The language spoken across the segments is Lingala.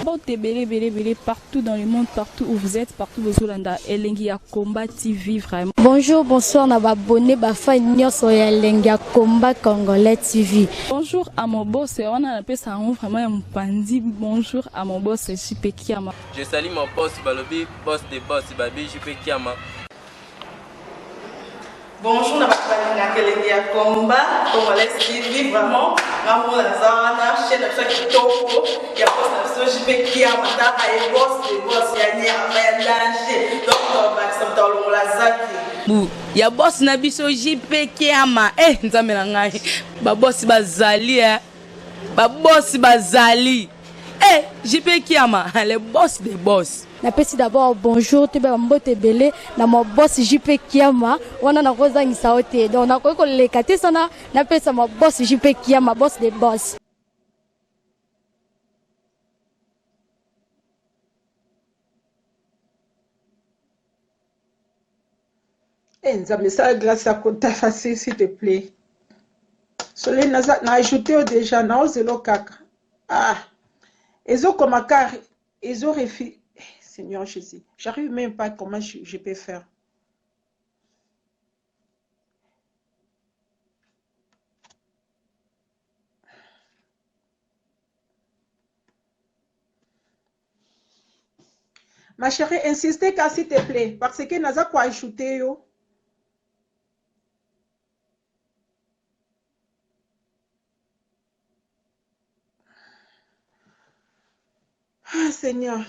Bon, t'es belé partout dans le monde, partout où vous êtes, partout où vous êtes, Elengi à Combat TV, vraiment. Bonjour, bonsoir, on va abonné, bafa nyonso ya Elengi à Combat Congolais TV. Bonjour à mon boss, on a appelé ça vraiment un pandi. Bonjour à mon boss, JP Kiama. Je salue mon boss, Balobi, boss des boss, Babi, JP Kiama. Bonjour, on a appelé Elengi à Combat Congolais TV, vraiment. Ramon Lazana, chaîne de chaque topo, il y a pas de JP Kiama, et boss des boss, il y a un danger. Donc, on va s'entendre dans la zaki. Ya boss na biso JP Kiama nzambe na ngai ba boss bazali ba boss bazali JP Kiama le boss des boss. Napesi d'abord bonjour te ba mbote belé na mo boss JP Kiama wana na kozangisa ote donc na ko leka te sana napesa mo boss JP Kiama boss des boss. Nzambe, ça grâce à ta facile, s'il te plaît. Soleil n'a ajouté déjà, n'a osé le caca. Ah, ils ont comme un car, ils ont refusé. Seigneur Jésus, j'arrive même pas comment je peux faire. Ma chérie, insistez qu'à s'il te plaît, parce que n'a quoi ajouter yo. Ah, Seigneur.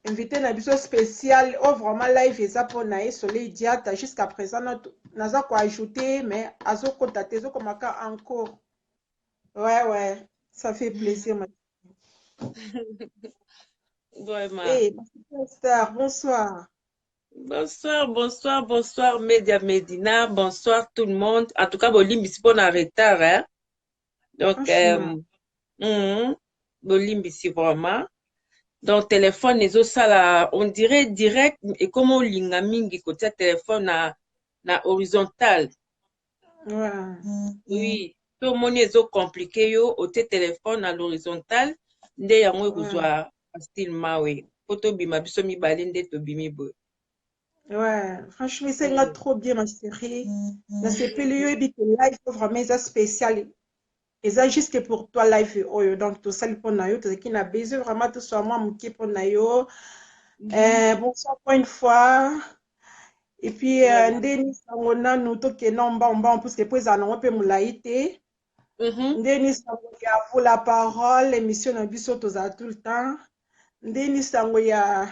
Invité na biso spécial, oh vraiment live et ça pour naïe soleil diata jusqu'à présent n'a quoi ajouter mais azo contacter zo comme encore. Ouais, ça fait plaisir. Vraiment. Hey, star, bonsoir. Bonsoir, Média Médina. Bonsoir tout le monde. En tout cas, Bolimbi, c'est pas en retard, hein. Donc, Bolimbi, c'est vraiment. Donc, téléphone, les autres, ça, là, on dirait direct, et comme on l'ingamingi, côté téléphone, na horizontal. Ouais. Oui. Tout le monde est compliqué, yo, au téléphone, à l'horizontale. Nde yango kuzwa facilement, oui. Photo bima biso mi balinde to bimi boy. Ouais, franchement, c'est trop bien, ma chérie. Là, c'est plus le live, vraiment, c'est spécial. Et ça, juste pour toi, live, donc, tout ça, pour nous, tout ce qui n'a besoin, vraiment, tout soit moi, mon qui pour nous. Bonsoir, pour une fois. Et puis, Ndeni, Sangona, nous, tout qui est non, bon, parce que, puis, on peut me laïter. Ndeni, Sangona, vous la parole, l'émission, on a vu ça tout le temps. Ndeni, Sangona,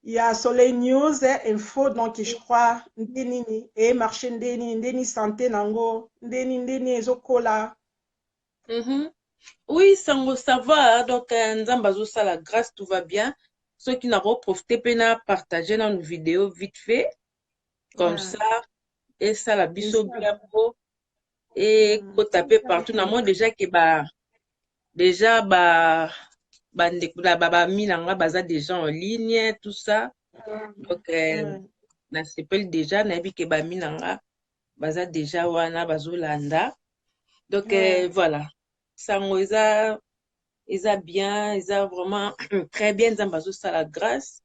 il y a Soleil News, info, donc je crois, Ndeni, et marché Ndeni, santé, nango, Ndeni, ezokola. Oui, Sango, ça va. Donc, Nzambazo, ça, la grâce, tout va bien. Ceux qui n'ont pas profité, peuvent partager dans nos vidéos vite fait. Comme ça. Et ça, la biso bien beau. Et faut taper partout. N'a moi déjà que déjà minanga baza déjà en ligne tout ça. Donc na sepel déjà na bi ke minanga baza déjà wana bazolanda. Donc voilà. Sango eza bien, eza vraiment très bien dans bazo ça la grâce.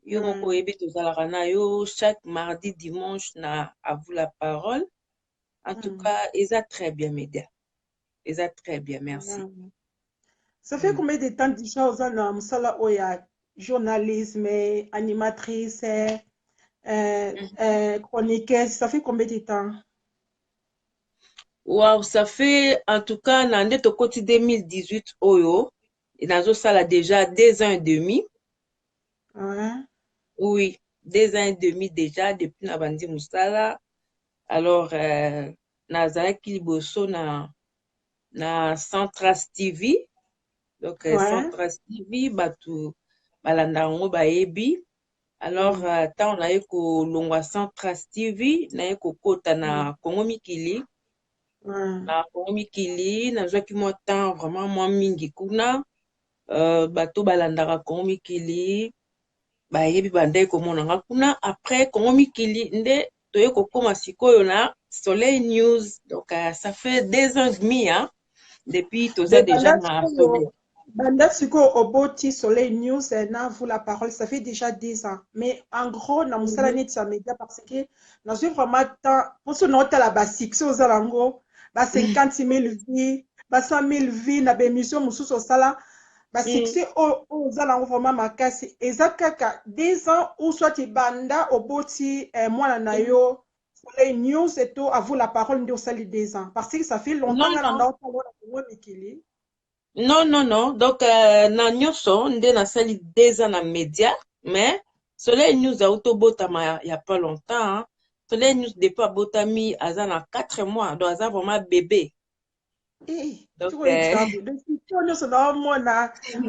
Yo moko ebi tozalaka na yo chaque mardi dimanche na à vous la parole. En tout cas, eza très bien Média. Eza très bien, merci. Ça fait combien de temps déjà aux ans Msala Oya, journalisme, animatrice, chroniqueuse, ça fait combien de temps? Wow, ça fait en tout cas l'année de côté 2018 Oyo, et dans ça là déjà 2 ans et demi. Ouais. Oui, 2 ans et demi déjà depuis Nabandi Moussala. Alors Nazaraki Liboso na Centras TV. Donc Centras TV batu balanda ngo baebi. Alors tant on a eu ko longwa Centras TV, na eu ko kota na Congo Mikili. Na Congo Mikili, na zwaki mo temps vraiment moi mingi kuna. Bato balandaka Congo Mikili. Bayebi bandai komona nga kuna. Après Congo Mikili nde toye kokoma sikoyo na Soleil News. Donc ça fait 2 ans et demi hein. depuis toza Mais déjà na Soleil. Banda Siko Oboti Soleil News, na vous la parole, ça fait déjà 10 ans. Mais en gros, na musala net sa média parce que na je vraiment temps pour ce note la basique, c'est aux alango, 50 000 vues, 100 000 vues na bémission mususu sala. Succès aux alango vraiment makasi. Ezakaka 10 ans ou soit banda Oboti moi na yo Soleil News et tout, à vous la parole de sali 10 ans. Parce que ça fait longtemps Non, que non. na mikili. Non, non, non. Donc, na nyonso, nde nasali 2 ans na média, mais Soleil News a autobotama il y a pas longtemps. Hein. Soleil News depuis abotami aza na 4 mois, donc aza vraiment bébé. Donc,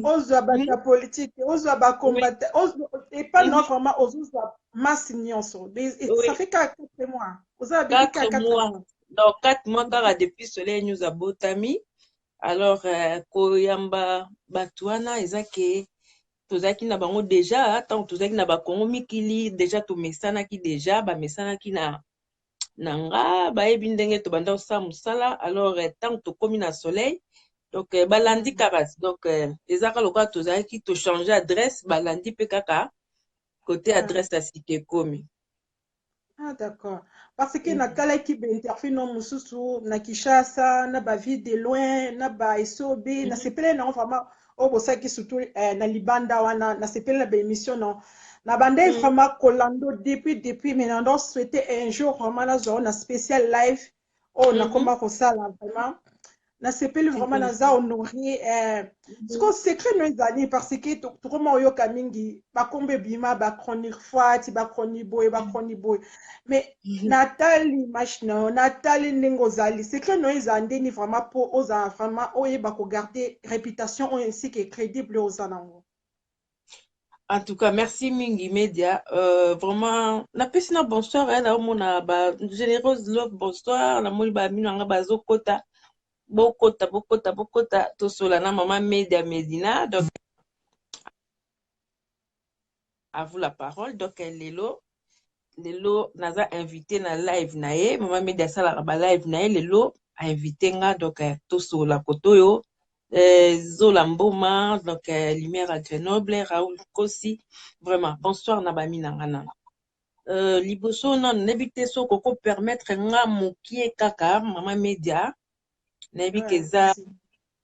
ozwa bato politique ozwa bakombata et pas non vraiment ozwa masse nyonso ça fait 4 mois oza bébé 4 4 mois. mois Donc, 4 mois kaka depuis Soleil News abotami. Alors, koyamba bato wana eza ke tozalaki na bango déjà tant tozalaki na bakongo mikili déjà tomesanaki déjà bamesanaki na nga bayebi ndenge tobanda kosala mosala alors tant tokomi na Soleil donc balandi kaka donc ezaka lokola tozalaki tochange adresse balandi mpe kaka côté adresse ya sika ekomi. Ah, d'accord. Parce que natalaki bainterview no mususu na Kinshasa na bavi de loin na ba esobe na sepele na vraiment o bosaki surtout na libanda wana na sepele na émission non na bande vraiment kolando depuis mais on souhaiter un jour vraiment na zone na spécial live na komba kosala vraiment na sepeli vraiment naza honoré siko secret no ezali parce que tokoma oyoka mingi bakombe bima bachronique fwati bachronique boye mais natali machine natali ndenge ozali secret no eza ndeni vraiment po oza vraiment oyeba kogarder réputation oyo ainsi que crédible oza nango. En tout cas, merci Mingi Media. Vraiment, na pesi na bonsoir, na omona ba généreuse love bonsoir, na moni ba mino nga bazo kota. Bokota tosola na maman Media Medina. Donc, à vous la parole. Donc, lelo naza invité na live na ye. Maman Media sala ba live na ye lelo a invité nga donc tosola kotoyo. Zola Mboma, donc Lumière à Grenoble, Raoul Kossi. Vraiment, bonsoir na ba mina ngana. Liboso non nebite so koko permettre nga mokie kaka maman Media. Nebi keza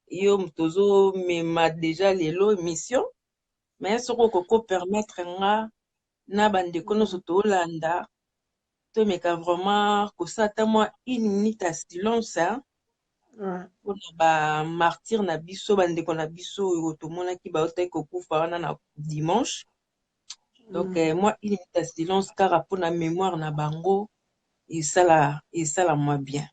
yo mtozo mema déjà lelo émission mais soko koko permettre nga na bandeko nyonso tolanda to meka vraiment kosata moi 1 minute à silence mpona bamartyre na biso bandeko na biso oyo tomonaki baotaki kokufa wana na dimanche donc moi 1 minute à silence kaka mpona mémoire na bango esala moi bien.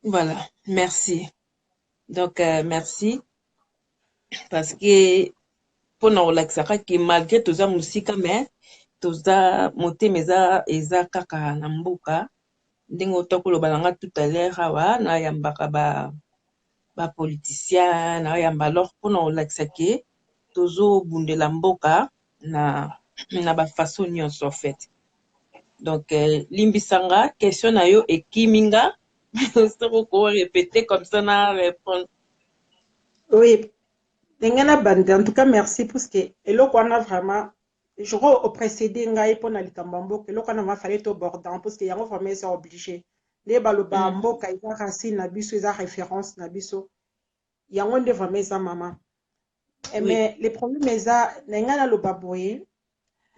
Voilà, merci. Donc, merci. Parce que, pour nous relaxer, malgré tout ça, musique, mais tout ça, motema eza kaka na mboka. Ndenge tokolo balanga tout à l'heure, awa, na yambaka ba politicien, na yamba alors pour nous relaxer, tozo bundela mboka na ba façon nyonso en fait. Donc, limbisanga, question na yo ekiminga. C'est beaucoup répéter comme ça, na répondre. Oui, en tout cas, merci parce que eloko wana vraiment je crois au précédé ngai pona likambambo eloko wana fallait to bordant parce que yango vraiment c'est obligé les baloba mboka eza racine na biso eza référence na biso yango nde vraiment eza mama mais les problèmes eza nenga na loba boye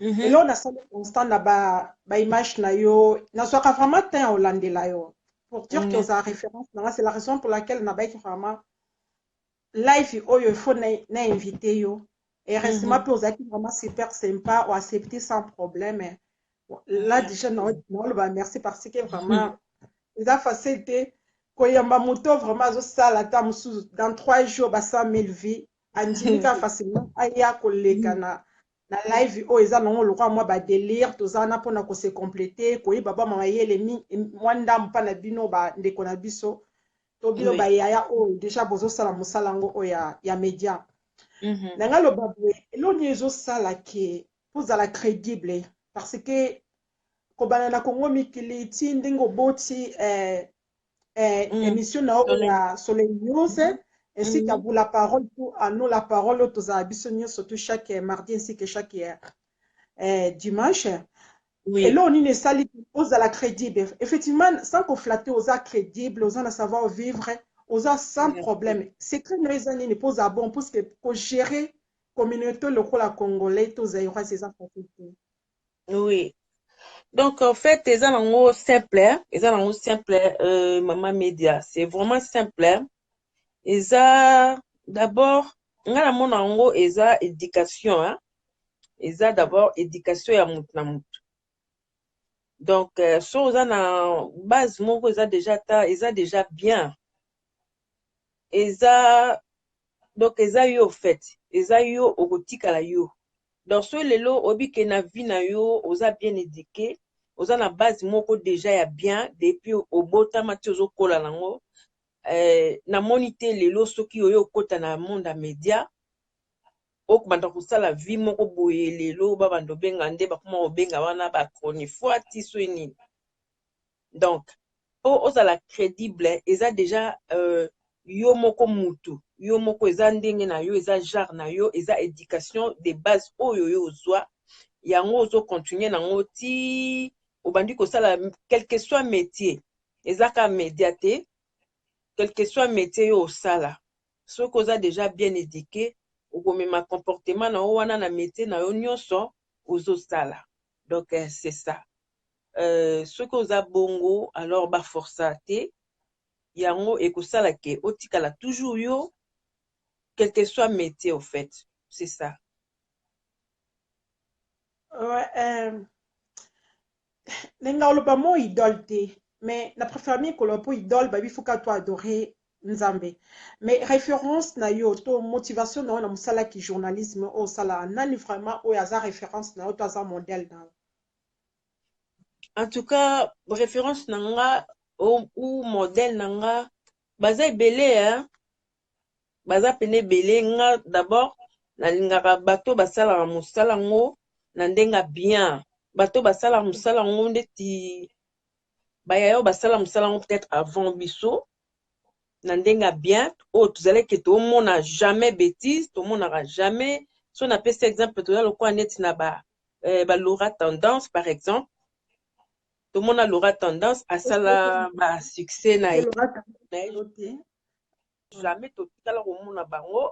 eloko na sala constant na ba image na yo na soka vraiment temps olandela yo pour dire que oza référence c'est la raison pour laquelle na baiki vraiment live oyo il faut na invité yo et récemment pour ça qui vraiment super sympa ou accepter sans problème là déjà non merci parce que vraiment ça facilité koyamba moto vraiment zo sala ta musu dans 3 jours ba 100 000 vies andimika facilement aya koleka na live oyo eza nango lokwa moi ba délire tozana pona ko se compléter koyiba ba mama yele mi mwanda mpana bino ba ndeko na biso tobilo ba yaya oyo déjà bozo sala musalango oya ya média nanga loba boye eloni ezosala ke ozala crédible parce que kobana na Congo mikili ti ndenge oboti émission na oyo ya Soleil News ainsi qu'à vous la parole pour à nous la parole tozala biso nyonso tout chaque mardi ainsi que chaque dimanche. Oui. Et là, on est sali ozala crédible. Effectivement, sans qu'on flatte osa crédible, osa na savoir vivre, osa sans problème. C'est que les années ne posent à bon parce que pour gérer communauté locale congolais, tous les ces facilité. Oui. Donc, en fait, les gens simple, Maman Média, c'est vraiment simple. Ils ont d'abord, nga na mona ngo eza éducation, hein. Ils ont d'abord éducation ya mutu na mutu. Donc, so oza na base moko eza déjà bien. Donc eza yo fait, eza yo okotika la yo. Donc so lelo obi ke na vie na yo oza bien éduqué, oza na base moko déjà ya bien depuis obota mati ozokola nango. Na monité lelo soki oyo okota na monde ya média okubanda kosala vie moko boye lelo babando benga nde bakoma obenga wana ba chroniqueur ti so nini. Donc ozala crédible eza déjà yo moko mutu yo moko eza ndenge na yo eza genre na yo eza éducation de base oyo yo ozwa yango ozo continuer nango ti obandi kosala quel que soit métier eza ka médiaté quel que soit métier yo osala soki oza déjà bien éduqué okomema comportement na yo wana na métier na yo nyonso ozosala. Donc c'est ça. Soki oza bongo alors ba força te yango ekosala ke otikala toujours yo quel que soit métier au fait. C'est ça. Ouais, nenga oloba mo idole te, mais na préféré que l'on idole bah il faut qu'à toi adorer Nzambe. Mais référence na yo to motivation na musala ki journalisme au sala nani vraiment o yaza référence na yo to yaza modèle na. En tout cas, référence nanga ou modèle nanga baza ebele hein. Baza pene belé nga d'abord na lingaka bato basala musala ngo na ndenga bien. Bato basala musala ngo ndeti baya yo basala musala ngo peut-être avant biso na ndenga bien o tuzale ke to mona jamais bêtise to monaka jamais so na pese exemple to lo kwa net na ba Laura Tendance par exemple to mona Laura Tendance à sala ba succès na jamais to tala ko mona bango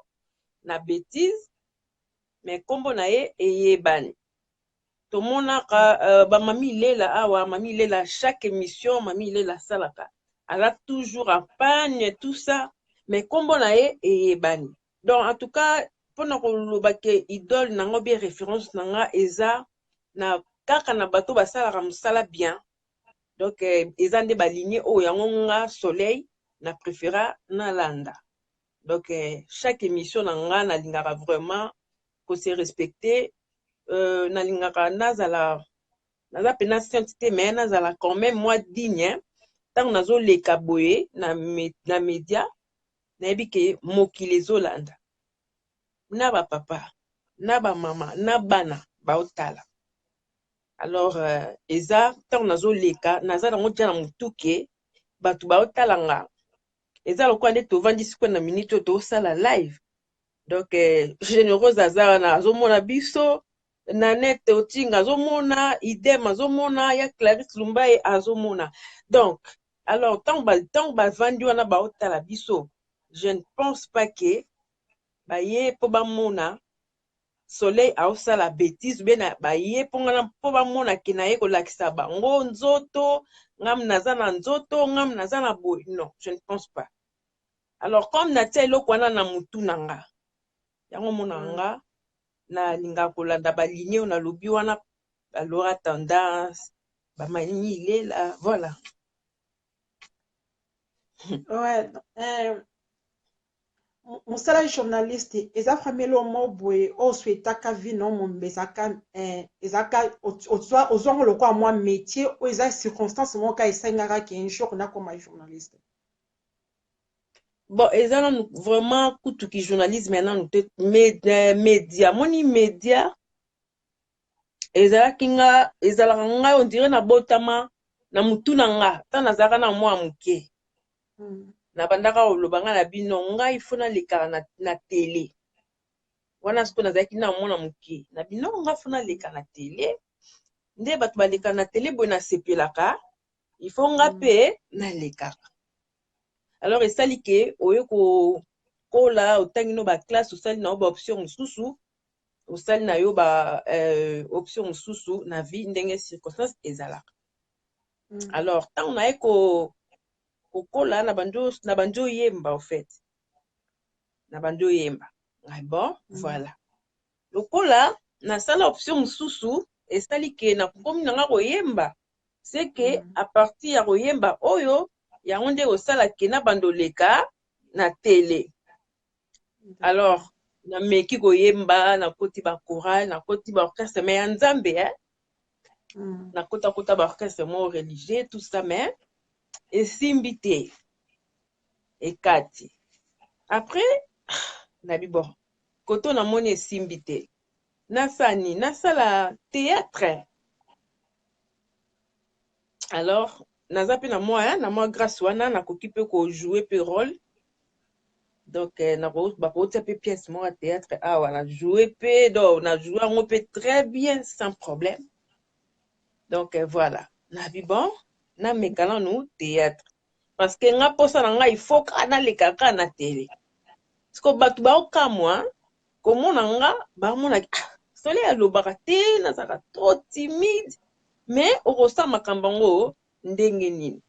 na bêtise mais kombo na ye eyebani to mona ka ba mami lela awa mami lela chaque émission mami lela salaka elle a toujours en panne tout ça mais kombo na ye eyebani. Donc en tout cas pona ko loba ke idole nango bien référence nanga eza na kaka na bato basala musala bien. Donc eza nde ba lignée o yango nga Soleil na préféra na landa. Donc chaque émission nanga na lingaka vraiment ko se respecter na lingaka nazala pena sainteté mais nazala quand même moi digne tant nazo leka boye na média na yebi ke mokili ezolanda na ba papa na ba mama na bana baotala. Alors eza tant nazo leka naza nango tia na mutuke batu baotala nga eza lokwa nde tovandi siko na minute to sala live. Donc généreuse azara na azomona biso na net otinga azomona idem azomona ya Clarisse Lumbaye azomona. Donc alors tant ba vandi wana baotala biso je ne pense pas que baye po bamona Soleil aosala bêtise bena baye pongana po bamona ke na ye kolakisa bango nzoto ngam naza na nzoto ngam naza na boy. Non, je ne pense pas. Alors comme natia eloko wana na mutu nanga yango mona nga na linga kolanda ba lignée na lobi wana ba Laura Tendance ba mani lela voilà. Ouais, musala journaliste eza famelo mo boye o souhaitaka vie non mombezaka ezaka ozwango lokwa mwa métier o eza circonstance moka esengaka ke un jour na koma journaliste. bon eza nanu vraiment kutuki journalisme ya nanu te média moni média ezalaka ngai on dirait nabotama na mutu na nga ta nazalaka na mwa moke na bandaka oloba nga na bino ngai ifo nalekaka na tele wana siko nazalaki na mwana moke na bino nga fo naleka na tele nde bato baleka na tele boye nasepelaka ifo nga mpe nalekaka alors esali ke oye kola otangi no baklasse osali na yo baoption mosusu osali na yo baoption mosusu na vie ndenge circonstance ezalaka alors ntango naye kokola na bandi oyemba au fait na bandi oyemba bon voilà lokola nasala option mosusu esali ke nakomi nanga koyemba c'est que à partir ya koyemba oyo yango nde osala ke na bandoleka na tele alors nameki koyemba nakoti bachoral nakoti baorchestre mais ya nzambe nakota baorchestre mo religieux tout ça mais esimbi te ekati après nabi bon koto namoni esimbi te nasani nasala théâtre alors naza pe na mwa grâce wana nakoki pe kojouer pe rôle donc bakoutia pe pièce moko ya théâtre awa na jouer pe donc na jouer yango pe très bien sans problème donc voilà nabi bon nameka nanu théâtre parce que nga posa na nga il faut ka naleka kaka na télé siko bato baokamwa komona nga bamona sole alobaka te nazalaka trop timide mais okosala makambo yango ndenge nini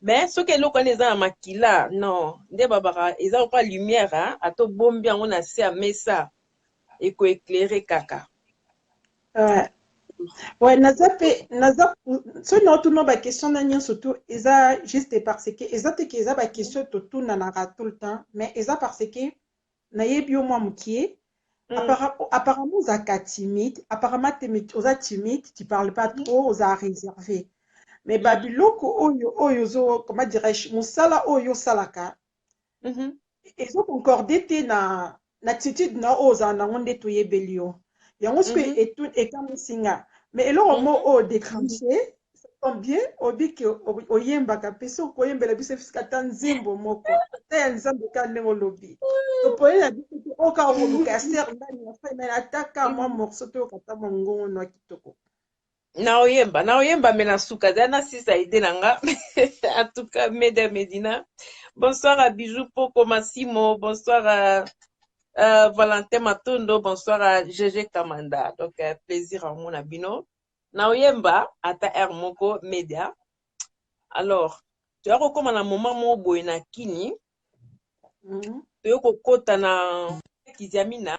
mais soki eloko wana eza na makila non nde babaka eza lokola lumière ato bombi yango na se ya mesa ekoéclaire kaka ouais naza soki naotuna baquestion na nyonso to eza juste parce que eza te ke eza baquestion totunanaka tout le temps mais eza parce que nayebi yo mwa mokie apparemment ozalaka timide apparemment oza timide tu parles pas trop oza réservé mais babiloko oyo comment dirais-je mosala oyo osalaka ezoconcorde te na attitude na oyo ozala nango nde toyebeli yo yango soki ekamwisi nga mais eloko mo oyo déclenché ça tombe bien obiki oyembaka mpe soki koyembela biso efisika ata nzembo moko ata ya nzambe ka ndenge olobi topolela biso te oka koluka ya ser ndani ya fai mai ataka mwa morceau to okata mongongo ya kitoko naoyemba me na suka za na sisa ide na nga en tout cas Medina bonsoir à Bijou Poko Massimo bonsoir à Valentin Matondo bonsoir à GG Kamanda donc plaisir à mon abino naoyemba ata air moko media alors tu as recommandé un moment mo boye na kini tu kokota na Kiziamina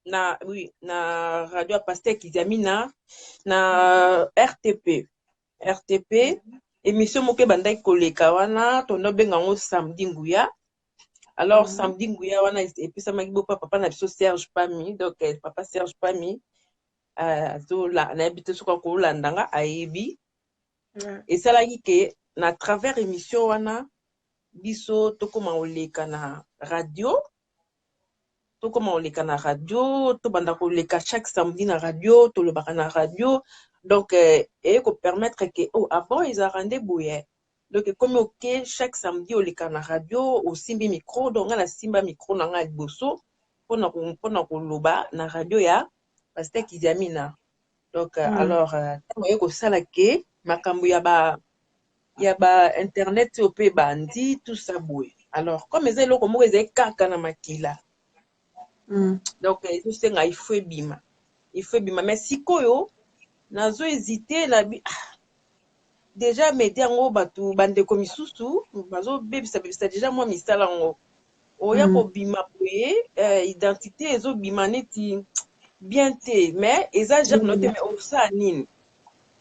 na radio Pasteur Kiziamina na RTP émission moke bandai koleka wana tondo benga ngo samedi nguya alors samedi nguya wana epesa magibo papa na biso Serge Pami donc papa Serge Pami zola na habite soka ko landanga ayebi et salaki ke na travers émission wana biso tokoma oleka na radio to banda koleka chaque samedi na radio to lobaka na radio donc et ko permettre que avant ils a rendé bouye donc comme ok chaque samedi oleka na radio au simbi micro donc na simba micro na nga liboso pona ko loba na radio ya Pasteur Kiziamina donc alors moye ko sala ke makambo ya ba internet opé bandi tout ça bouye alors comme les eloko moko ezai kaka na makila donc il faut bima mais sikoyo nazo hésiter na déjà média ngo batu bande komisusu bazo bebisa déjà moi misala ngo oya ko bima boye identité ezo bima neti bien te mais eza genre note mais osa nini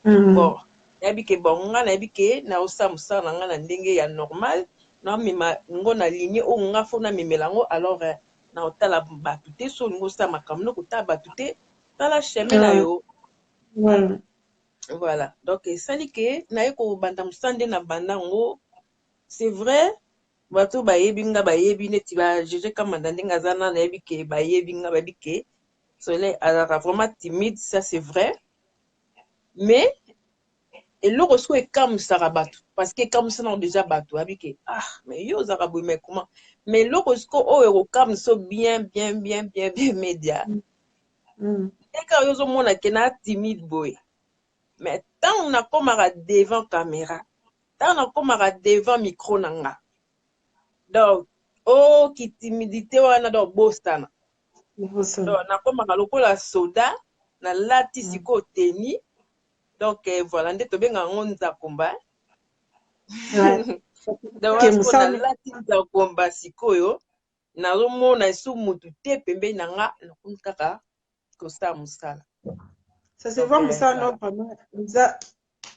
bon yabike bon nga na yabike na osa musala nga na ndenge ya normal na mema ngo na ligne o nga fo na memelango alors na otala batu te so ngo sa makamno ko ta batu te tala chemin na yo Voilà. Donc, ça dit que, na yeko banda musande na banda ngo, c'est vrai, bato bayebi nga bayebi neti ba jeje kama ndenge azana na yebi ke bayebi nga bayebi ke Soleil azaka vraiment timide, ça c'est vrai. Mais, eloko so ekamusaka bato, parce que ekamusana déjà bato, abi ke, ah, mais yo ozaka boye, mais comment? Mais eloko siko oyo ekokamusa bien média. Eka yo ozomona ke na timide boye. Mais tant na komaka devant caméra, tant na komaka devant micro na nga. Donc, oh, ki timidité wana do bostana. Donc, na komaka lokola soda, na lati siko teni. Donc, voilà, nde tobenga ngo nzakomba. Donc, na lati nzakomba sikoyo, nazomona esu mutu te pembeni na nga, nakomi kaka kosala musala. Ça se voit musala vraiment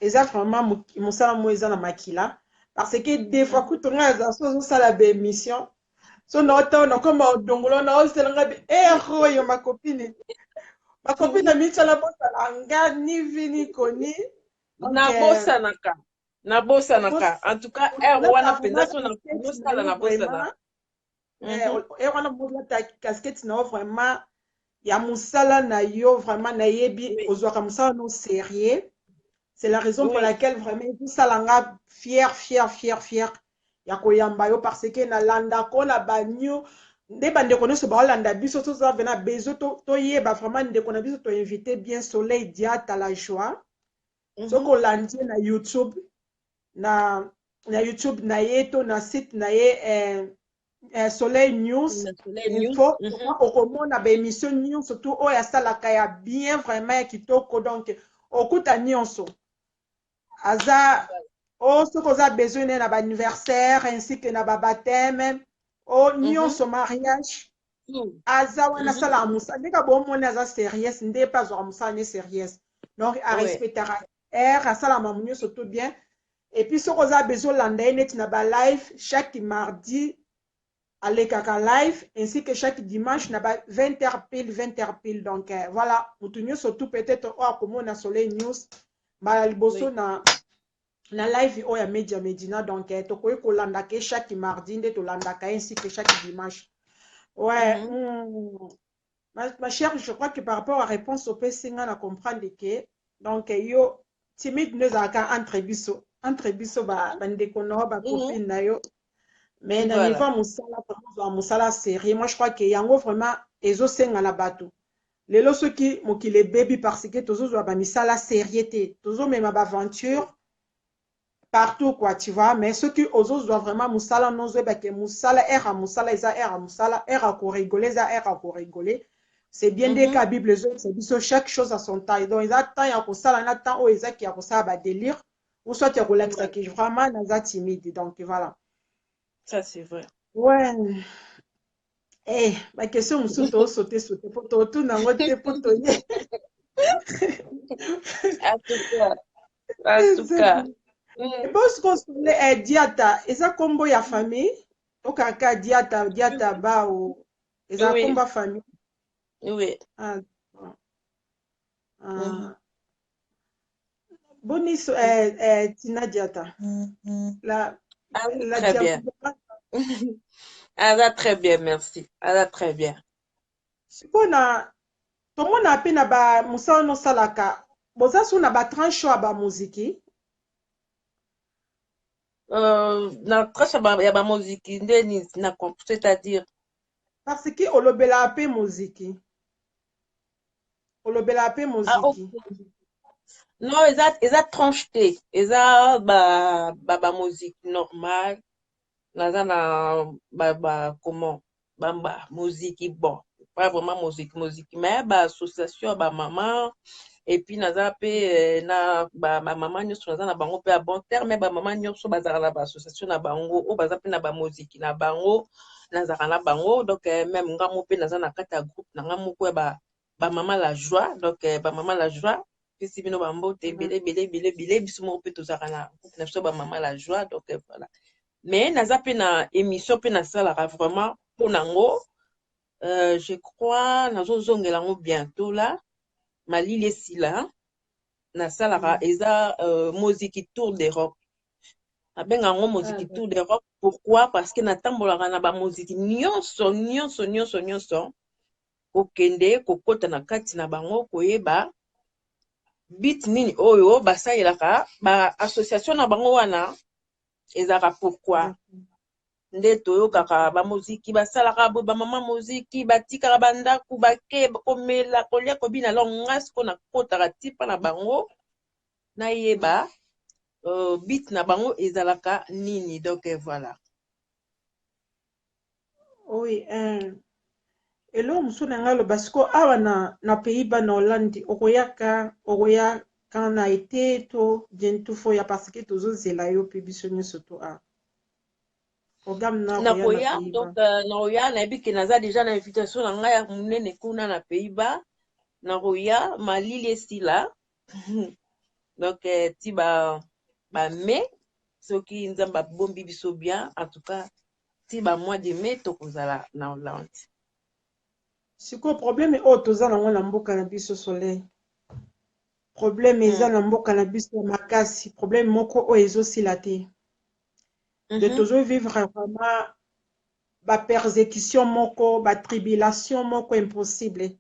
eza vraiment musala mo eza na makila parce que des fois kutonga za so sala be émission so na autant na comme dongolo na oselanga be yo ma copine na mitala bosala nga ni vini koni nabosanaka en tout cas wana penza so na bosala na bosala wana bolata casquette na vraiment ya musala na yo vraiment na yebi ozwaka musala no sérieux. C'est la raison pour laquelle vraiment tout ça langa fier ya koyamba yo parce que na landa ko na banyo nde bande kono so ba landa biso to ça vena bezo to yeba vraiment nde kono biso to inviter bien Soleil Diata la joie so ko landie na YouTube na YouTube na yeto na site na ye Soleil News info okomona ba émission news surtout o ya salaka ya bien vraiment kitoko donc okuta nyonso aza o soko za besoin na ba anniversaire ainsi que na ba baptême o nyonso mariage aza wana sala musa ndeka bo mona aza sérieux nde pas zo musa ne sérieux donc a respectera a sala mamunyo surtout bien et puis soko za besoin landa net na ba live chaque mardi alekaka live ainsi que chaque dimanche na ba 20h pile donc voilà mutunyo surtout peut-être o akomona Soleil News mala liboso na live oya media medina donc tokoyi kolanda ke chaque mardi nde tolandaka ainsi que chaque dimanche ma chère, je crois que par rapport à réponse au PC on a comprendre que donc yo timide ne zaka entre biso ba ndeko no ba copine na yo mais na niveau musala sérieux moi je crois que yango vraiment ezosenga na bato lelo soki mokile baby parce que tozozwa ba misala sérieux te tozomema ba aventure partout quoi tu vois mais ceux qui ozozwa vraiment musala nozo ba ke musala era musala eza era musala era ko rigoler eza era ko rigoler c'est bien des cas bible c'est biso chaque chose à son temps donc eza temps ya ko sala na temps o eza ki ya ko sala ba délire ou soit ya ko lakisa ki vraiment naza timide donc voilà. Ça, c'est vrai. Ouais. Ma question, je vais sauter pour tout le monde. En tout cas. Et parce qu'on se dit Diata, est-ce que combo ya famille? Au kaka Diata ba ou est-ce que combo famille? Oui. Bonis Tina Diata. Très bien. Elle va très bien, merci. Elle va très bien. Sipona tout le monde a peine ba musala no salaka. Boza suna ba tranche ba muziki. Na tranche ya ba muziki ndeni na c'est-à-dire parce que olobela pe muziki. Olobela pe muziki. Non, eza tranche te. Eza ba musique normale. Naza na comment musique bon pas vraiment musique mais association ba maman et puis naza pe na ba maman nyonso naza na bango pe à bon terme ba maman nyonso bazala na ba association na bango o baza pe na ba musique na bango nazaka na bango donc même ngamo pe naza na kata groupe na ngamo ko ba maman la joie donc ba maman la joie pesi bino bambo te belé biso mo pe tozaka na groupe na so ba maman la joie donc voilà. Mais naza pe na émission pe na salaka vraiment pour nango je crois nazo zongela ngo bientôt là malili esila nasalaka eza moziki tour d'Europe. Nabenga ngo moziki tour d'Europe. Pourquoi? Parce que natambolaka na ba moziki nyonso kokende kokota na kati na bango koyeba beat nini oyo basalelaka ba association na bango wana ezaka pourquoi nde toyokaka ba moziki basalaka bo ba mama moziki batikaka bandaku bake komela kolia kobina lo ngasi ko na kotaka tipa na bango na yeba beat na bango ezalaka nini donc voilà. Oui, elo musuna ngalo basiko awa na Pays-Bas na Hollande okoya quand na été to bientôt fo ya parce que tozo zela yo pe biso nyoso to a programme na nakoya donc nakoya nayebi ke naza déjà na invitation na ngai ya monene kuna na Pays-Bas nakoya malili esila donc ti ba mai soki nzamba bombi biso bien en tout cas ti ba mois de mai tokozala na Hollande. Siko problème o toza na ngona mboka na biso Soleil. Problème eza na mboka na biso makasi, problème moko o ezosila te. De toujours vivre vraiment ba persécution moko, ba tribulation moko impossible.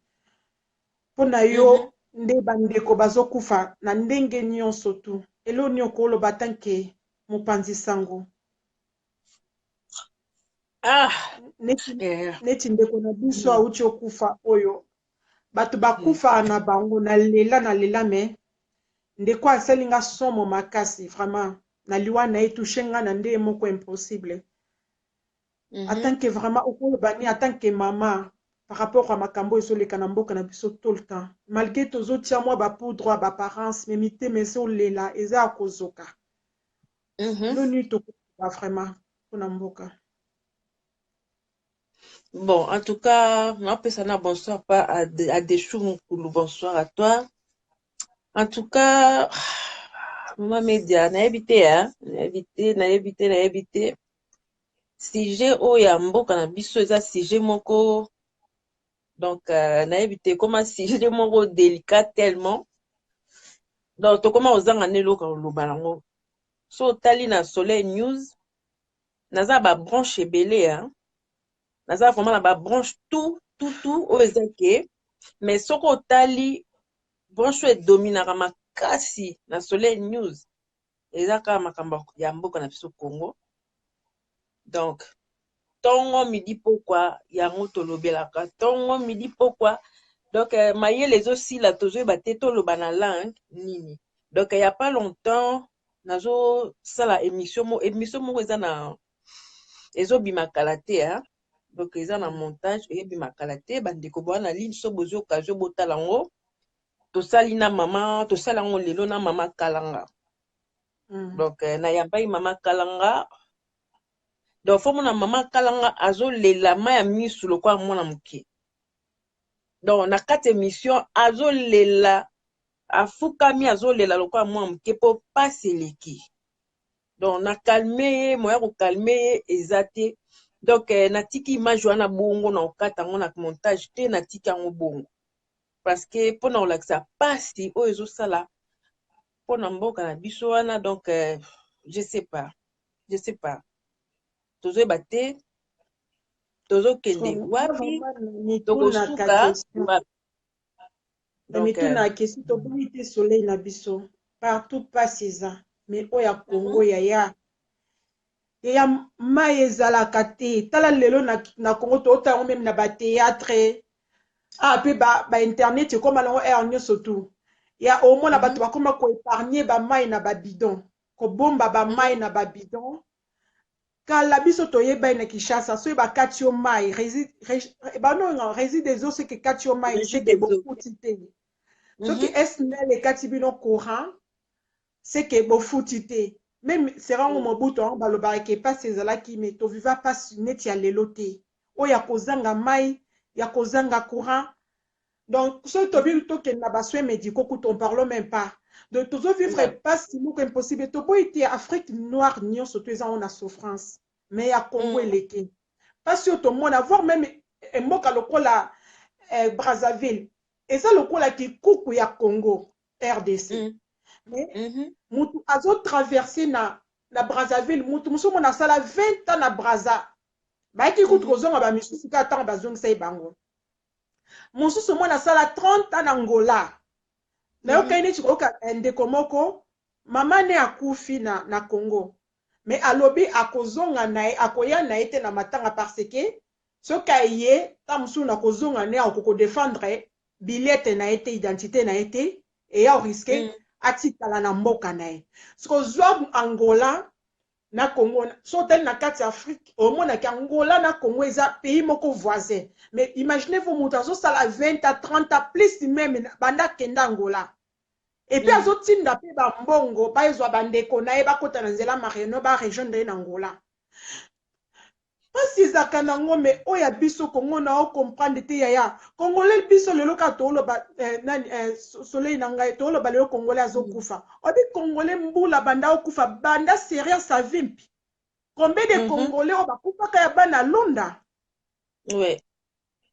Pona yo nde bandeko bazokufa na ndenge nyonso tu. Elo nyoko oloba tanke mopanzi sango. Neti ndeko na biso auti okufa oyo. Bato bakufa na bango na lela me ndeko asalinga somo makasi vraiment na liwa na etouche nga na nde moko impossible. En tant que vraiment okoloba ni en tant que maman par rapport à makambo ezoleka na mboka na biso tout le temps. Malgré tozotia mwa ba poudre ba parents mais mité mais lela eza kozoka. L'ONU to vraiment pona mboka. Bon, en tout cas, on peut s'en bonsoir pas à des choux bonsoir à toi. En tout cas, moi média na évité. Sujet oya mboka na biso eza sujet moko donc na évité comment sujet moko délicat tellement donc to comment ozanga neloka loba lango so tali na Soleil News naza ba branche ebele hein. Naza vraiment na ba branche tout o ezake mais soko tali branche e dominaka makasi na Soleil News ezaka makamba ya mboka na biso Congo donc tongo midi pourquoi yango tolobelaka tongo midi pourquoi donc mayele ezosila tozoyeba te toloba na langue nini donc il y a pas longtemps nazo sala émission moko eza na ezobimaka te hein. Donc eza na montage ebimaka te bandeko bwana ligne so bozo occasion botala ngo tosali na mama tosala ngo lelo na mama Kalanga donc na yabai mama Kalanga donc faut mona mama Kalanga azolela ma ya misu lokwa mwana muke donc na kati émission azolela afukami azolela lokwa mwana muke po paseleki donc na calmer moya ko calmer ezate donc natiki image wana bongo na okata ngo na montage te natiki yango bongo parce que pona olakisa pasi o ezosala pona mboka na biso wana donc je sais pas tozoyeba te tozokende wapi tokosuka donc na question toboni te Soleil na biso partout passe eza mais oya Congo ya mai ezalaka te tala lelo na Congo totango même na ba théâtre pe ba internet ekoma nango nyonso tu ya omona bato bakoma ko épargner ba mai na ba bidon ko bomba ba mai na ba bidon kala biso toyeba na Kinshasa so ba katio mai réside des eaux que katio mai c'est que beaucoup tité so que SNL kati bino courant c'est que beaucoup tité même sera un mobutu en balobara ke pas ces ala qui mais to viva pas net ya leloté o ya kozanga mai ya kozanga courant donc so to bi to ke na baswe médicaux que on parle même pas de toujours vivre pas si nous impossible to boité Afrique noire nion surtout ils ont la souffrance mais ya Congo eleke parce que to mona voir même mboka lokola Brazzaville et ça lokola ki kuku ya Congo RDC. Mais Mhm. mutu azo traverser na Brazzaville, mutu musumu na sala 20 ans na Brazza. Baiki kutu kozonga ba misusu ka tanga bazongisa bango. Mususu mo na sala 30 ans na Angola. Na yo kaini chikoka ndeko moko mama ne akufi na Congo. Mais alobi akozonga na akoya na ete na matanga parce que soka ye ta musu na kozonga ne akoko défendre billet na ete identité na ete et ya risquer atikala na mboka na ye. Siko zwa Angola na Congo so tel na kati Afrique au moins na Angola na Congo eza pays moko voisin. Mais imaginez-vous mutazo sala 20 à 30 à plus même banda kenda Angola. Et puis azo tinda pe ba mbongo ba ezwa bandeko na ye bakota na nzela Mariano ba région de Angola. Pasi zaka nango me oya biso Congo na o comprendre te yaya. Congolais biso lelo ka tolo ba soleil na ngai tolo ba lelo Congolais azo kufa. Obi Congolais mbula banda o kufa banda sérieux sa vimpi. Combien de Congolais o ba kufa ka ya bana lunda? Ouais.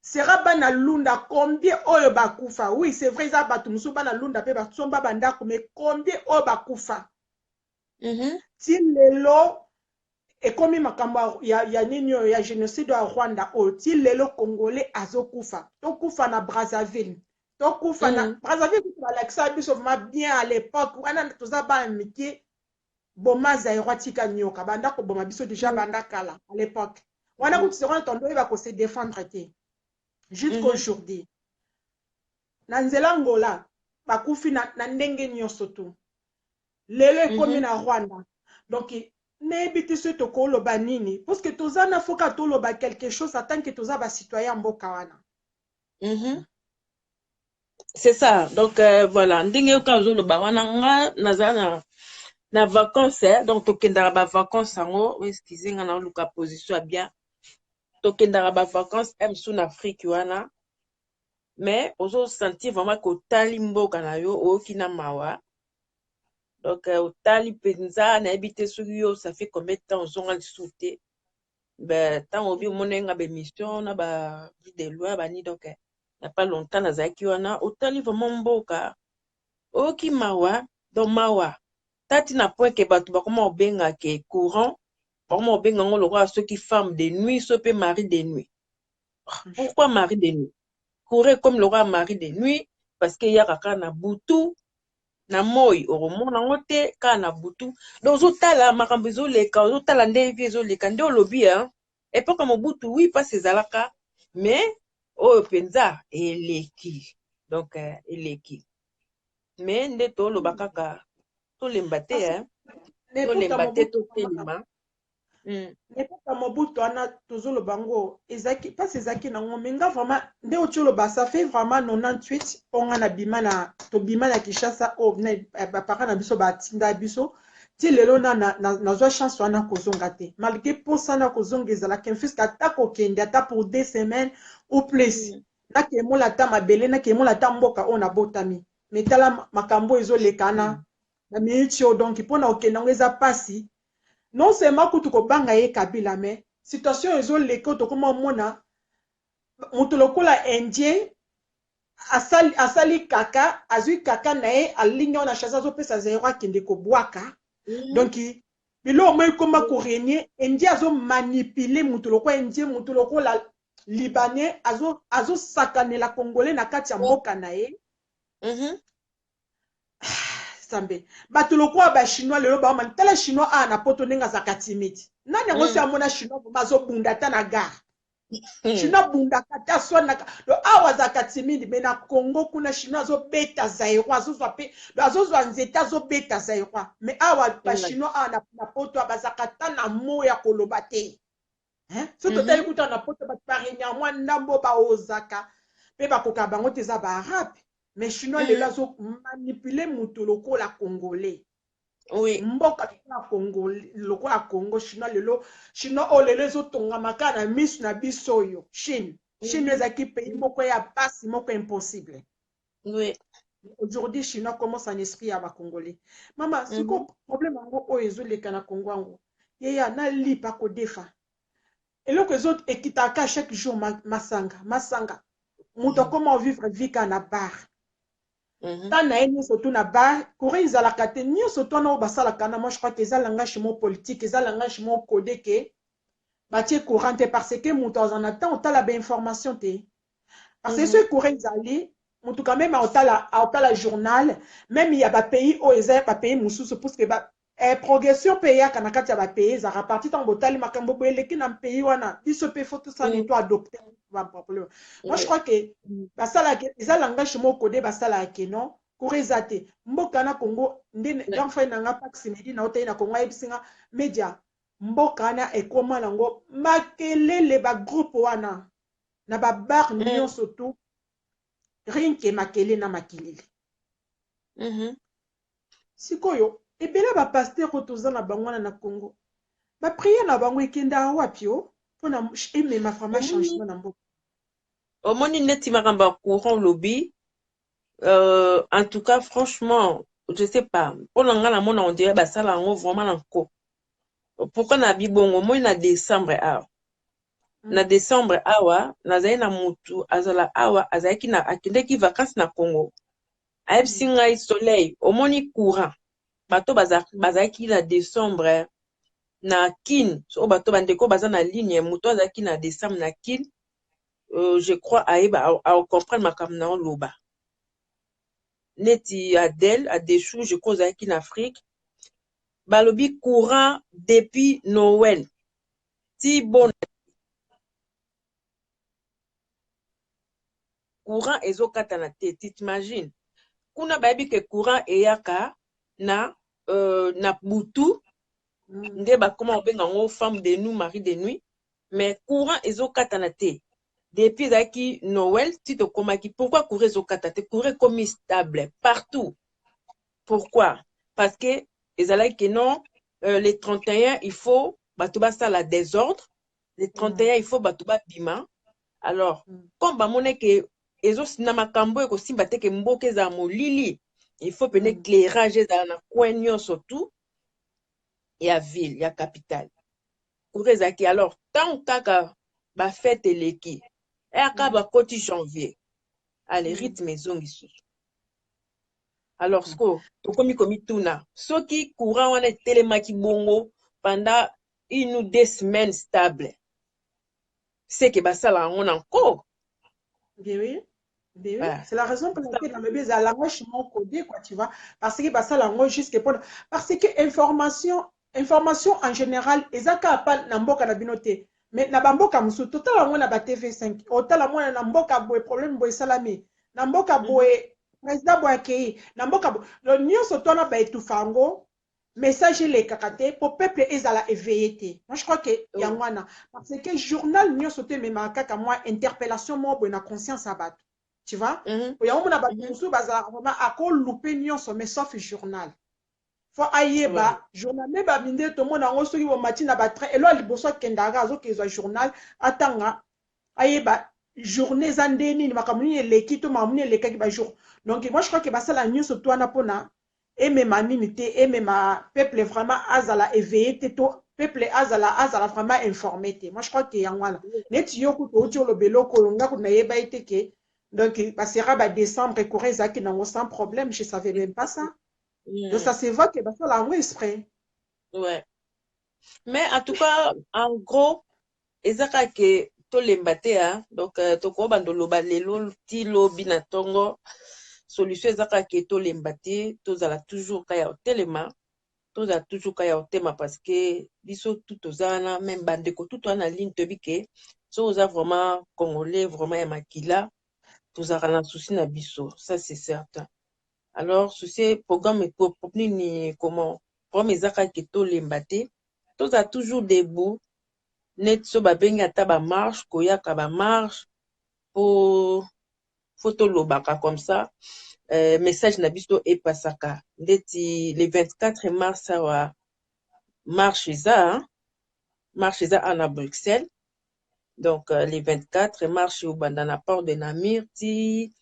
Sera bana lunda combien oyo ba kufa? Oui, c'est vrai ça batu musu bana lunda pe ba somba banda mais combien oyo ba kufa? Ti lelo et comme makambo ya nini ya génocide à Rwanda o ti lelo Congolais azokufa to kufa na Brazzaville to kufa na Brazzaville ba laksa biso ma bien à l'époque wana toza ba miki boma za erotika nyoka banda ko boma biso déjà banda kala à l'époque wana ko tsira tondo ba ko se défendre te jusqu'aujourd'hui na nzela Angola bakufi na ndenge nyoso tu lelo komi na Rwanda donc n'ebiti ce to koloba nini parce que tozana foka toloba quelque chose tant que toza ba citoyen mboka wana. C'est ça. Donc voilà, ndenge ka zoloba wana nga nazana na vacances donc tokendara ba vacances ngo excusez nga na luka position bien tokendara ba vacances sous Afrique wana mais ozo sentir vraiment que tali mboka na yo okina mawa. Donc, au tali penza, na habité sur yo, ça fait combien de temps on a sauté? Ben, tant au bio, mon enga be mission, na ba de loi, ba ni donc, y a pas longtemps, na zaki wana, au tali vraiment mboka, oki mawa, donc mawa. Tati na point que batu ba comment benga ke courant, comment benga on le roi ceux qui femme de nuit, ceux pe mari de nuit. Pourquoi mari de nuit? Courir comme le roi mari de nuit, parce qu'il y a kaka na butu, na moi oromona ngote ka na butu donc ozotala makambo ezoleka ozotala nde vie ezoleka nde olobi epoka mobutu oui pas ezalaka mais oyo penza eleki donc eleki mais nde toloba kaka tolemba te tolemba te totelema N'epoka mobutu wana tozoloba ngo ezaki pasi ezaki nango menga vraiment nde otoloba ça fait vraiment 98 onga na bima na to bima na Kinshasa o ba parents na biso ba tinda biso ti lelo na zo chance wana kozonga te malgré pour ça na kozonga ezala qu'un ata kokende ata pour 2 semaines ou plus na kemola ta mabele na kemola ta mboka on a botami mais tala makambo ezoleka na minute donc pona okenda ngo eza pasi. Non seulement que tu kobanga ye Kabila mais situation ezo leko to koma mona mutu lokola indien asali kaka azui kaka na ye alinga na chaza zo pesa zero akende ko bwaka donc bilo mo koma ko régner indien azo manipuler mutu lokola indien mutu lokola libanais azo sakanela congolais na kati ya mboka na ye sambe bato lokwa ba chinois lelo ba man tala chinois na poto nenga za timide nani ngo si amona chinois bazo bunda ta na gare chinois bunda kata sona lo awa za timide me na Congo kuna chinois zo beta zairo azozwa pe azozwa nzeta zo beta zairo me awa ba chinois na poto abazakata na moya koloba te so totali kuta na poto ba parenya mwa ndambo ba ozaka pe ba koka bango te za ba arabe. Mais chinois les lazo manipuler mutu lokola congolais. Oui. Mboka na Congo lokola Congo chinois lelo chinois o lelo zo tonga makana miss na bisoyo Chine. Chine ezaki pays moko ya passe moko impossible. Oui. Aujourd'hui chinois commence en esprit à ba congolais. Mama siko problème ngo o ezoleka na Congo ngo. Yeya na lipa ko defa. Et là que les autres ekitaka chaque jour masanga. Mutu comment vivre vie kana bar. Tana eni surtout na ba courant ezalaka te nyonso to na basalaka na moi je crois que eza langage mo politique eza langage mo codé ke batie courant te parce que moto azana temps otala ba information te parce que ce courant ezali moto quand même otala journal même il y a ba pays o eza ba pays mususu parce que ba progression pe ya kana kati ya ba pays za reparti tant botali makambo bo eleki na pays wana biso pe faut tout ça ni to adopter moi je crois que basala ke eza langage mo codé basala ke non koureza te mboka na Congo ndene grand frère nanga Pax Medi na otei na Congo ebisinga media mboka na ekoma nango makelele ba groupe wana na ba bar nyonso tu rinke makele na makelele sikoyo ebele ba pasteur otoza na bango na Congo ba prière na bango ekenda wapi o pona emema vraiment changement na mboka omoni neti makamba courant lobby. En tout cas, franchement, je sais pas. Pour l'angala, on dirait bah ça là, on vraiment encore. Pourquoi na bibongo moi na décembre awa. Na décembre awa, na zayi na mutu azala awa azaki na akendeki vacances na Congo. Aeb singa soleil, omoni courant. Bato bazaki na décembre na kin. So bato bandeko baza na ligne mutu azaki na décembre na kin. Je crois aeba a comprendre makamna na loba. Neti Adèle a des choux, je cause avec en Afrique. Balobi courant depuis Noël. Si bon. Courant ezo katana te, tu t'imagines. Kuna baby que courant eyaka na butu. Nde ba comment on benga ngo femme de nuit, mari de nuit. Mais courant ezo katana te. Depuis Zaki Noël, tu te komaki. Pourquoi courir ezo katana te? Courir comme stable partout. Pourquoi? Parce que que non, les 31, il faut batouba ça la désordre. Les 31, il faut batouba bima. Alors, comme ba monnaie que ezos na makambo e ko simba te ke mboke za molili, il faut peine éclairage za na coin surtout et à ville, il y a capitale. Kourezaki alors tant kaka ba fête leki. Et aka ba koti janvier. Allez, rythme ezongi. Alors, ce que komi tuna, ce qui courant on est télémaki bongo pendant 1 ou 2 semaines stable. C'est que ça là on encore. Bien oui. Bien oui. C'est la raison pour laquelle la bébé a la roche mon codé quoi tu vois parce que ça là on jusque pour parce que information en général ezaka pas na mboka na binote mais na bamboka musu total on na ba TV5 total on na mboka boy problème boy salami na mboka boy président Boakei na mboka le nyonso tona ba etufango message les kakate pour peuple ezala éveillé. Moi je crois que yangwana parce que journal nyonso te mema kaka moi interpellation mo na conscience abat. Tu vois? Pour yangona na ba musu bazala vraiment ako louper nyonso mais sauf journal. Faut ayeba journal me ba binde to mona ngo soki bo matina ba train elo liboso kendaga azoki zo journal atanga ayeba journée zandeni makamuni eleki to mamuni elekaki ba jour. Donc moi je crois que ça la news surtout na pona et même minité et même peuple vraiment azala éveillé to peuple azala vraiment informé. Moi je crois que yangwana net yoku to tio lo beloko longa ko na yeba iteke donc passera ba décembre et coreza qui n'ont sans problème, je savais même pas ça. Donc ça se voit que ça la exprès. Ouais. Mais en tout cas en gros ezaka que to lembate hein donc to ko bandolo balelo ti lobi na tongo solution ezaka ke to lembate to zala toujours kaya telema to za toujours kaya tema parce que biso tout ozana même bandeko tout en ligne to bike so oza vraiment congolais vraiment ya makila to za na souci na biso ça c'est certain. Alors ce programme pour ni comment programme ezaka ke to lembate to za toujours debout net so ba benga ta ba marche koyaka ba marche pour photo lobaka comme ça message na biso e pasaka ndeti le 24 mars wa marche za à Bruxelles donc le 24 mars au bandana port de Namir ti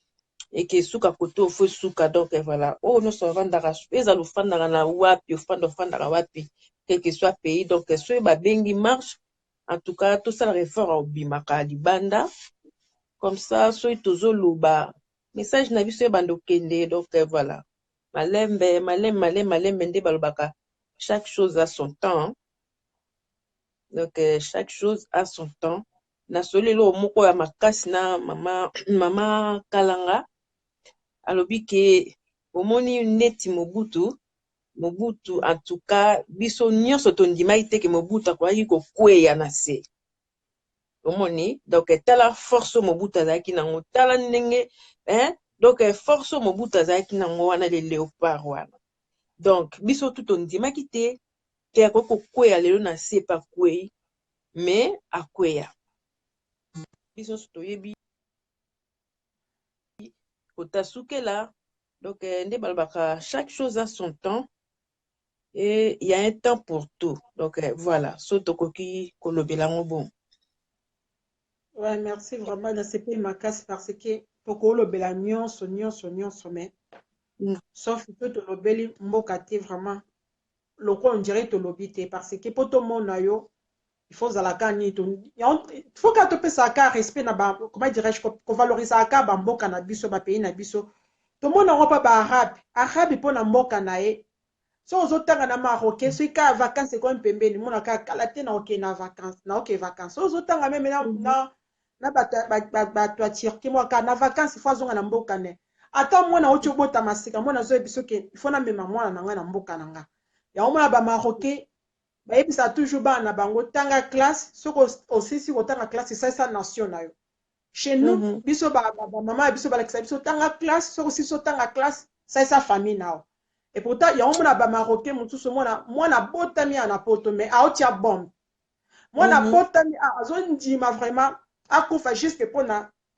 et que suka koto fo suka donc voilà oh nous sommes vandara eza lo fandara na wapi fandara wapi quel que soit pays donc so ba bengi marche. En tout cas, tout ça, le réfort au Bimaka Libanda. Comme ça, soit tozo loba, message na biso bando kende donc voilà malembe nde balobaka chaque chose a son temps donc chaque chose a son temps na solelo moko ya makasi na mama Kalanga alobi ke omoni neti Mobutu en tout cas biso nyonso tondimaki te ke Mobutu akoki kokweya na se omoni donc tala force Mobutu azalaki nango tala ndenge donc force Mobutu azalaki nango wana le léopard wana donc biso tout tondimaki te ke akoki kokweya lelo na se pa kwei mais akweya biso toyebi kotasukela donc nde balobaka chaque chose a son temps et il y a un temps pour tout donc voilà so tokoki kolobela ngo bon. Ouais, merci vraiment na sepe makasi parce que tokolobela nyonso mais sauf que tolobeli mboka te vraiment lokola on dirait tolobi te parce que po tomona yo il faut zalaka ni il faut ka topesa ka respect na ba comment dirais-je ko valoriser ka ba mboka na biso ba pays na biso tomona ngo pa ba arabe po na mboka na ye so ozotanga na marocain so ka vacances ko mpembeni mona ka kala te na ok na vacances so ozotanga même na bato ya Turquie moi ka na vacances faut azonga na mboka ne ata mwana oti obota masika mwana zo biso ke il faut na mema mwana na nga na mboka na nga ya omona ba marocain bayebisa toujours bana bango tanga classe soko osisi kotanga classe ça nation na yo chez nous biso mama biso balakisa biso tanga classe soko osisi otanga classe ça famille nao et pourtant ya omona ba marocain mosusu mwana botami na poto mais aotia bombe mwana botami azondima vraiment akufa juste pour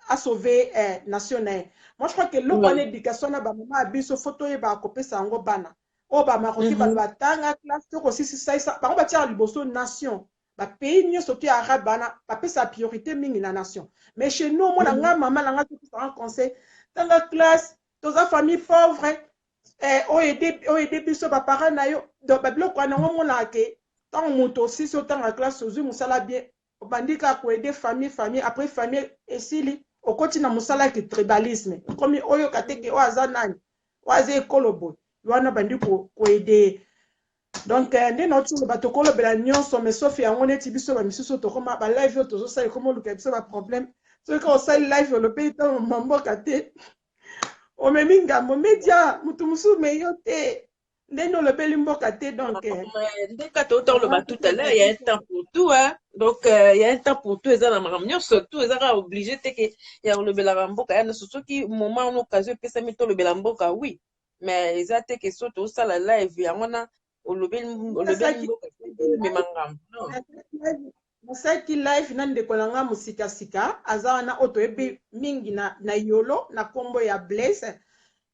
à sauver national. Moi je crois que l'autre éducation na ba mama biso photo e ba kopesa ngo bana o ba marocain ba batanga classe to aussi ça ba ba tia liboso nation ba pays nyonso to arabe bana ba pesa priorité mingi na nation mais chez nous moi nga mama na nga to un conseil tanga classe toza famille pauvre o aider biso ba parents na yo do ba bloko na ngo mona ke tant moto aussi so tanga classe ozu musala bien bandika ko aider famille après famille esili okoti na musala ki tribalisme comme oyo kateke o azanani o aze kolobo wana bandiko ko aider donc nde na otu ba tokolo bela nyonso mais sauf ya ngone ti biso ba misusu to koma ba live to zo sala comme luka biso ba problème so ko sala live le pays to mamboka te o meminga mo media mutu musu me yote ndeno le beli mboka te donc ndeka to le ba tout à l'heure il y a un temps pour tout hein donc il y a un temps pour tout eza na makamnyo surtout eza obligé te que ya le bela mboka ya surtout qui moment en occasion pesa mi to le bela mboka oui mais eza te que so to sala live ya ngona le beli mboka me mangam non nasaki live na ndeko na nga musikasika aza wana oto ebi mingi na yolo na kombo ya Blaise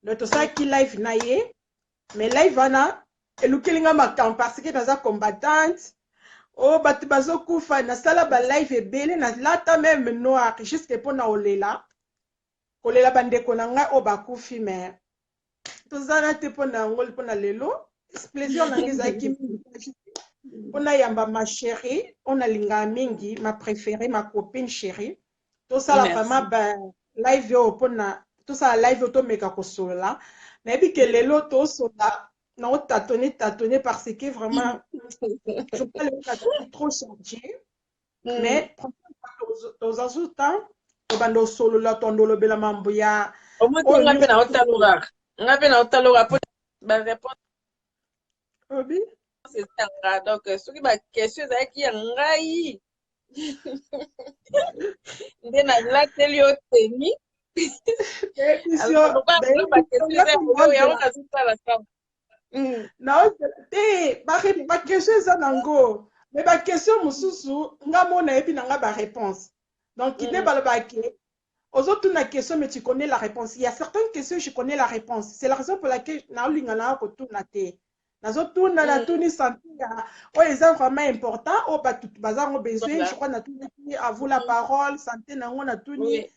donc tosaki live na ye mais live wana elukilinga makambo parce que naza combattante o batu bazokufa nasala ba live ebele na lata même noir jusque pona olela kolela bandeko na nga o bakufi mais tozana te pona ngoli pona lelo plaisir na ngizaki pona yamba ma chérie on a linga mingi ma préférée ma copine chérie tosala vraiment ba live yo pona tosala live to meka kosola na ebi ke lelo tosola na tâtonner parce que vraiment je pas le trop chargé mais dans un temps to bando solo la tondolo bela mambo ya au moins ngape na otaloga po ba répondre obi c'est ça donc ce qui ba question ça qui ngai ndena la teli oteni non te ba question eza nango mais ba question mususu nga mona epi na nga ba réponse donc il ne balobaki ozotuna question mais tu connais la réponse il y a certaines questions je connais la réponse c'est la raison pour laquelle na olinga na ko tuna te nazotuna na tuni santé o eza vraiment important o ba tout bazango besoin je crois na tuni à vous la parole santé nango na tuni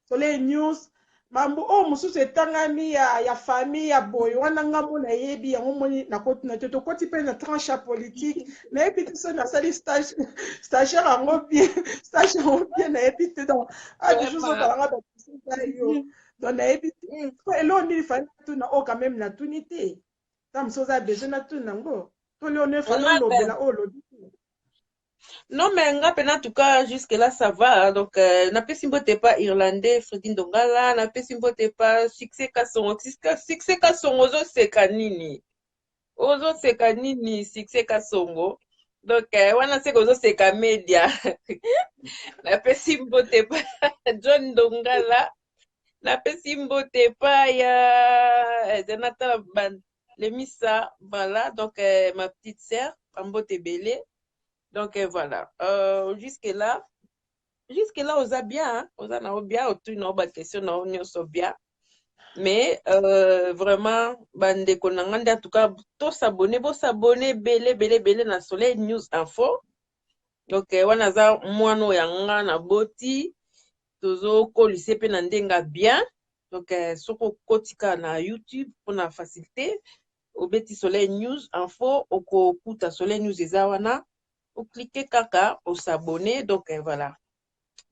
soleil news mambo o mususu etangami ya famille ya boy wana ngambo na yebi yango moni na kotuna te to koti pe na tranche politique na epi tout na sali stagiaire yango bien na epi te donc a des choses balanga Donc eloko nini fali natuna oyo quand même natuni te ta mosu oza besoin natuna yango to leo ne fali olobela oyo olobi te. Non, mais nga pena en tout cas, jusque-là, ça va. Hein. Donc, n'a pas simboté pas irlandais, Fredin Dongala, n'a pas simboté pas succès kasongo. Succès kasongo, ozo sekanini. Ozo sekanini, succès kasongo. Donc, wana se ozo seka media. N'a pas simboté pas John Dongala. N'a pas simboté pas ya Zenata Ban. Lemisa, voilà. Donc, ma petite sœur, Ambote Belé. Donc voilà, jusque-là, on a bien, hein? On a bien, on a question, on a bien. Mais vraiment, bande konangande, en tout cas, tous s'abonner, belé, na Soleil News Info. Donc, on a ça, moi, no yanga, na boti, tozo, kolise pe nandenga bien. Donc, soko kotika na YouTube, pour na facilité, au beti Soleil News Info, oko kuta Soleil News ezawana. Vous cliquez kaka, vous s'abonner. Donc voilà.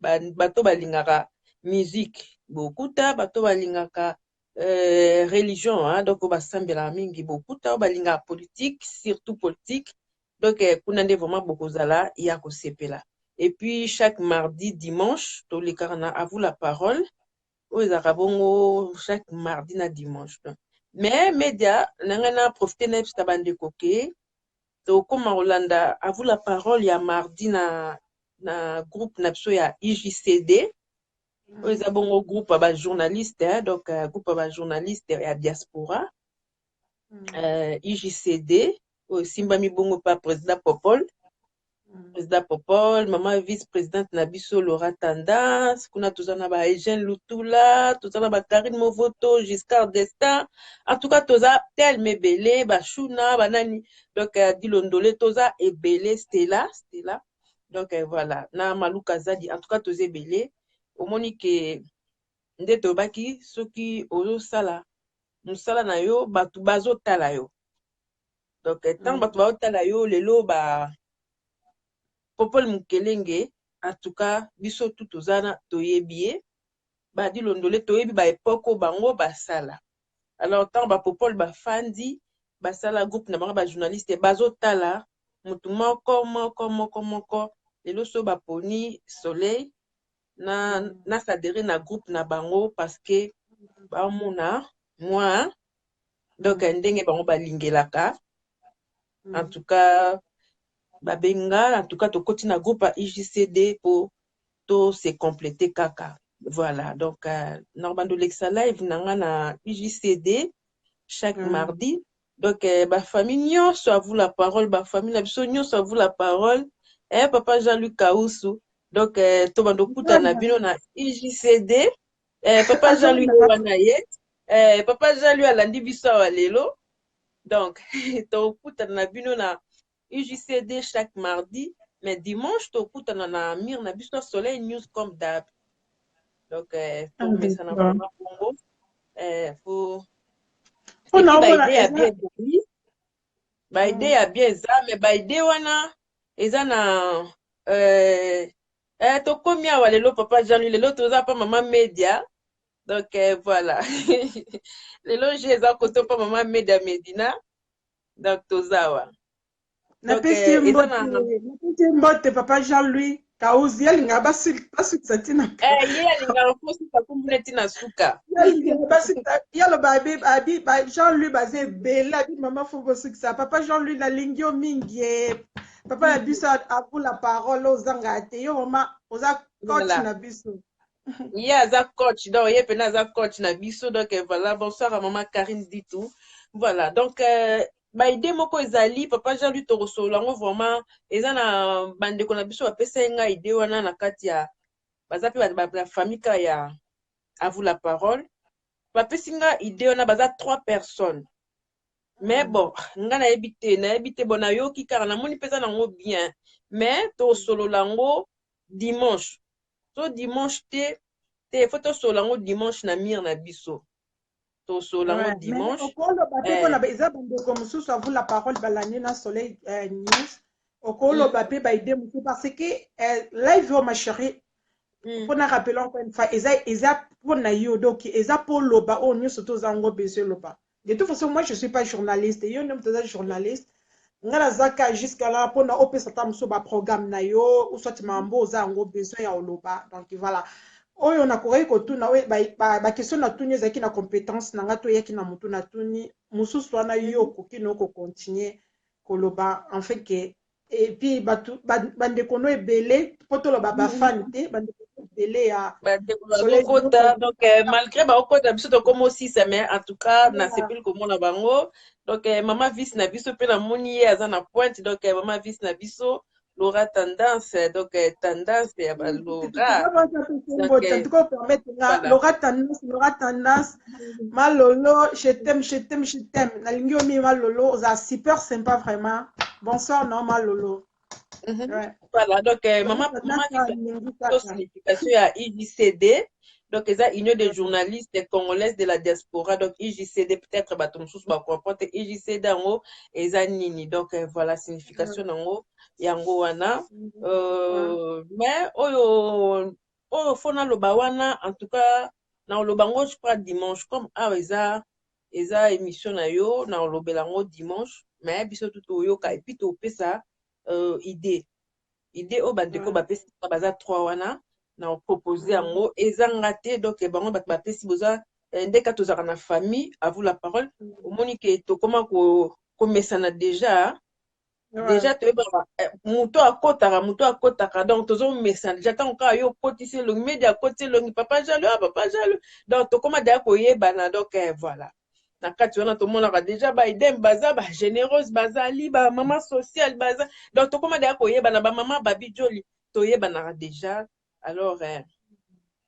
Bato balingaka musique. Beaucoup ta bato balingaka religion. Hein? Donc on va sambela mingi. Beaucoup ta balingaka politique, surtout politique. Donc kunande vraiment beaucoup zala yako sepela. Et puis chaque mardi, dimanche, tous les carana à vous la parole. Aux arabongo chaque mardi na dimanche. Mais média, n'angana profiter n'ebsta bande koke. Donc, comme Rolanda, à vous la parole, il y a mardi na groupe napso ya IJCD. Ils ont un groupe de journalistes, hein, donc groupe de journalistes et diaspora. IJCD, Simba Mibongo pa président Popol. Président Popol, maman vice-présidente Nabiso Laura Tendance, kuna tozana ba Eugène Lutula, tozana ba Karine Movoto, Giscard d'Estaing, en tout cas toza tel mebele, ba Shuna, banani, donc Dilondole toza et belé Stella. Donc voilà, na Maluka Zadi, en tout cas toza belé, au monique nde tobaki soki ozo sala, musala na yo batu bazo tala yo. Donc tant batu bazo tala yo lelo ba Popol Mukelenge, en tout cas, biso tout ozana toyebie, ba di londole toyebi ba epoko bango basala. Alors tant ba Popol ba fandi, basala groupe na bango ba journaliste bazo tala, mutu moko, lelo so ba poni Soleil na sadere na groupe na bango parce que ba mona moi donc ndenge bango balingelaka. En tout cas Babenga, en tout cas, tu continues à groupe à IJCD pour tout se compléter kaka. Voilà. Donc, Normando Lexa Live, na IJCD chaque mardi. Donc, ma famille, soit vous la parole, ma famille, la famille, soit vous la parole. Papa Jean-Luc Kaoussou. Donc, tu vas nous na bino na IJCD. Papa Jean-Luc Wanaye. Papa Jean-Luc Alandi Bisso Alelo. Donc, tu na bino na UJCD chaque mardi, mais dimanche, tu écoutes na Mir na biso Soleil News comme d'hab. Donc, pour me ça na vraiment Congo, pour c'est qui ba idée a bien dormi, ba idée a bien ça, mais ba idée wana eza na to komia wa lelo papa Jean-Louis lelo toza pa maman média. Donc voilà. Lelo j'ai za koto pa maman média Medina. Donc toza wa. Napesi mbote papa Jean-Louis Kauzi yalinga basukisa tina yalinga kosuka kumbule tina suka yalo babi Jean-Louis baze bela bi mama fo bosukisa papa Jean-Louis na lingio mingi papa na biso a pour la parole ozanga te yo mama oza coach na biso za coach donc ye pena za coach na biso donc voilà bonsoir à maman Karine Ditou voilà donc ba idée moko ezali papa Jean-Louis Torosola ngo vraiment eza na bande ko na biso bapesa nga idée wana na kati ya baza pe ba famille ka ya à vous la parole bapesi nga idée wana baza 3 personnes mais bon nga na ebite bon na yoki kaka na moni pesa nango bien mais tosolola ngo dimanche so dimanche te faut tosolola ngo dimanche na Mir na biso tosolango dimanche. Eza bandeko mosusu avu la parole balani na Soleil News. Okolo bape ba idée mosusu parce que live ma chérie Pour nous rappeler encore une fois, eza pour na yo donc eza pour loba on nous surtout zango besoin loba. De toute façon, moi je suis pas journaliste. Yo nem toza journaliste. Ngala zaka jusqu'à là pour na opesa ta muso ba programme na yo ou soit mambo zango besoin ya loba. Donc voilà. Oyo na koreyi kotuna we ba question na tuni ezaki na compétence na nga to yaki na mutu na tuni mususu wana yo koki no ko continuer koloba en fait que et puis bandeko no ebele po toloba bafani te bandeko ebele ya bakota donc malgré bakota biso tokoma aussi mais en tout cas na sepeli komona bango donc mama vice na biso mpe namoni ye aza na pointe donc mama vice na biso Laura Tendance donc tendance ya balora Laura Tendance malolo je t'aime nalingi omi malolo oza super sympa vraiment bonsoir non malolo. Voilà, donc maman signification à IJCD, donc ils ont union des journalistes congolaises de la diaspora, donc IJCD peut-être bateau sous ma comprendre IJCD en haut et zanini, donc voilà signification en haut yango wana mais oyo fona loba wana en tout cas na lobango je crois dimanche comme eza émission na yo na lobelango dimanche mais biso tout oyoka et puis to pesa idée au bandeko bapesi baza 3 wana na proposer yango ezanga te donc bango bato bapesi boza ndeka tozaka na famille à vous la parole omoni ke tokoma komesana déjà toyeba moto akotaka donc tozomesana déjà ntango kaka yo okotisi elongi media akotisi elongi papa jalo donc tokoma deya koyebana donc voilà na kati wana tomonaka déjà baidem baza bagénéreuse bazali bamama sociale baza donc tokoma deya koyebana bamama babijoli toyebanaka déjà alors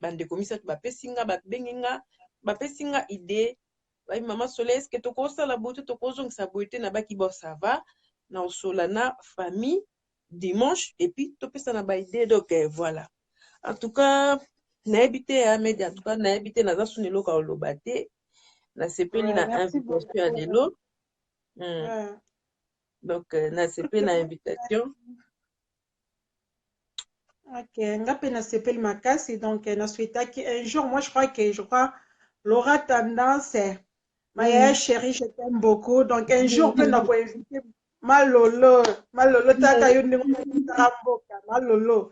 bandeko misato bapesinga babenginga bapesinga idée bayi mama soleil eske tokosala boye te tokozongisa boye te na baki bo ça va na osola na famille dimanche et puis topesana baidée donc voilà en tout cas nayebi te ya media en tout cas nayebi te naza suna eloko oloba te na sepeli na invitation ya lelo donc na sepeli na invitation ok nga pe na sepeli makasi donc na souhaitaki un jour moi je crois Laura Tendance Maya chérie je t'aime beaucoup donc un jour pe na ko inviter malolo taka yo ndingo mboka malolo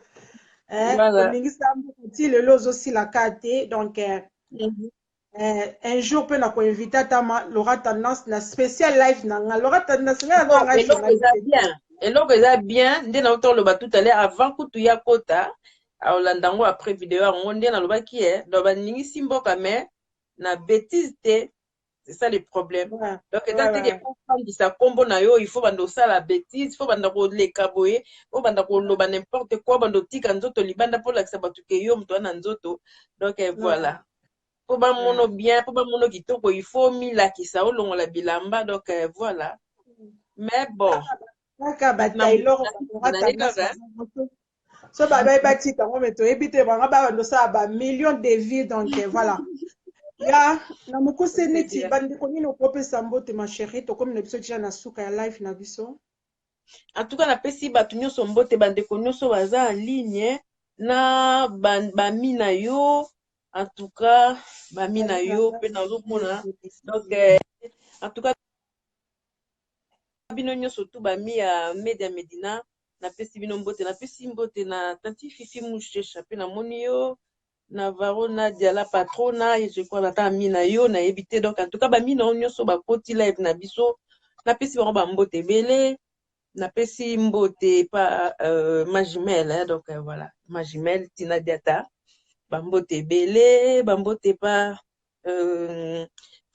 olingi sambo ti lelo ozosila kate donc un jour pe na ko inviter tama Laura Tendance na spécial live nanga Laura Tendance eloko eza bien nde na otoloba tout à l'heure avant kutu ya kota aolandango après vidéo yango nde nalobaki donc baningisi mboka mais na bêtise te c'est ça le problème donc eza teke ofandisa kombo na yo il faut banda osala bêtise il faut banda koleka boye il faut banda koloba n'importe quoi banda otika nzoto libanda mpo olakisa bato ke yo moto wana nzoto donc voilà po bamono bien po bamono kitoko il faut milakisa olongola bilamba donc voilà mais bon kaka batailor so babai batika ngo me toyebi te banga babanda osala bamillion de vie donc voilà ya na mokuse neti bandeko nini okopesa mbote ma chérie tokomi na biso deja na suka ya live na biso en tout cas napesi bato nyonso mbote bandeko nyonso baza en ligne na bami na yo en tout cas bami na yo mpe nazomona donc en tout cas bino nyonso tu bami ya media medina napesi bino mbote napesi mbote na tanti fifi mushesha mpe namoni yo Navarro Nadia la patrona je crois nata ami na yo nayebi te donc en tout cas bami na nyonso bakoti live na biso napesi bango bambote ebele napesi mbote pa Majimel donc voilà Majimel Tina Diata bambote ebele bambote pa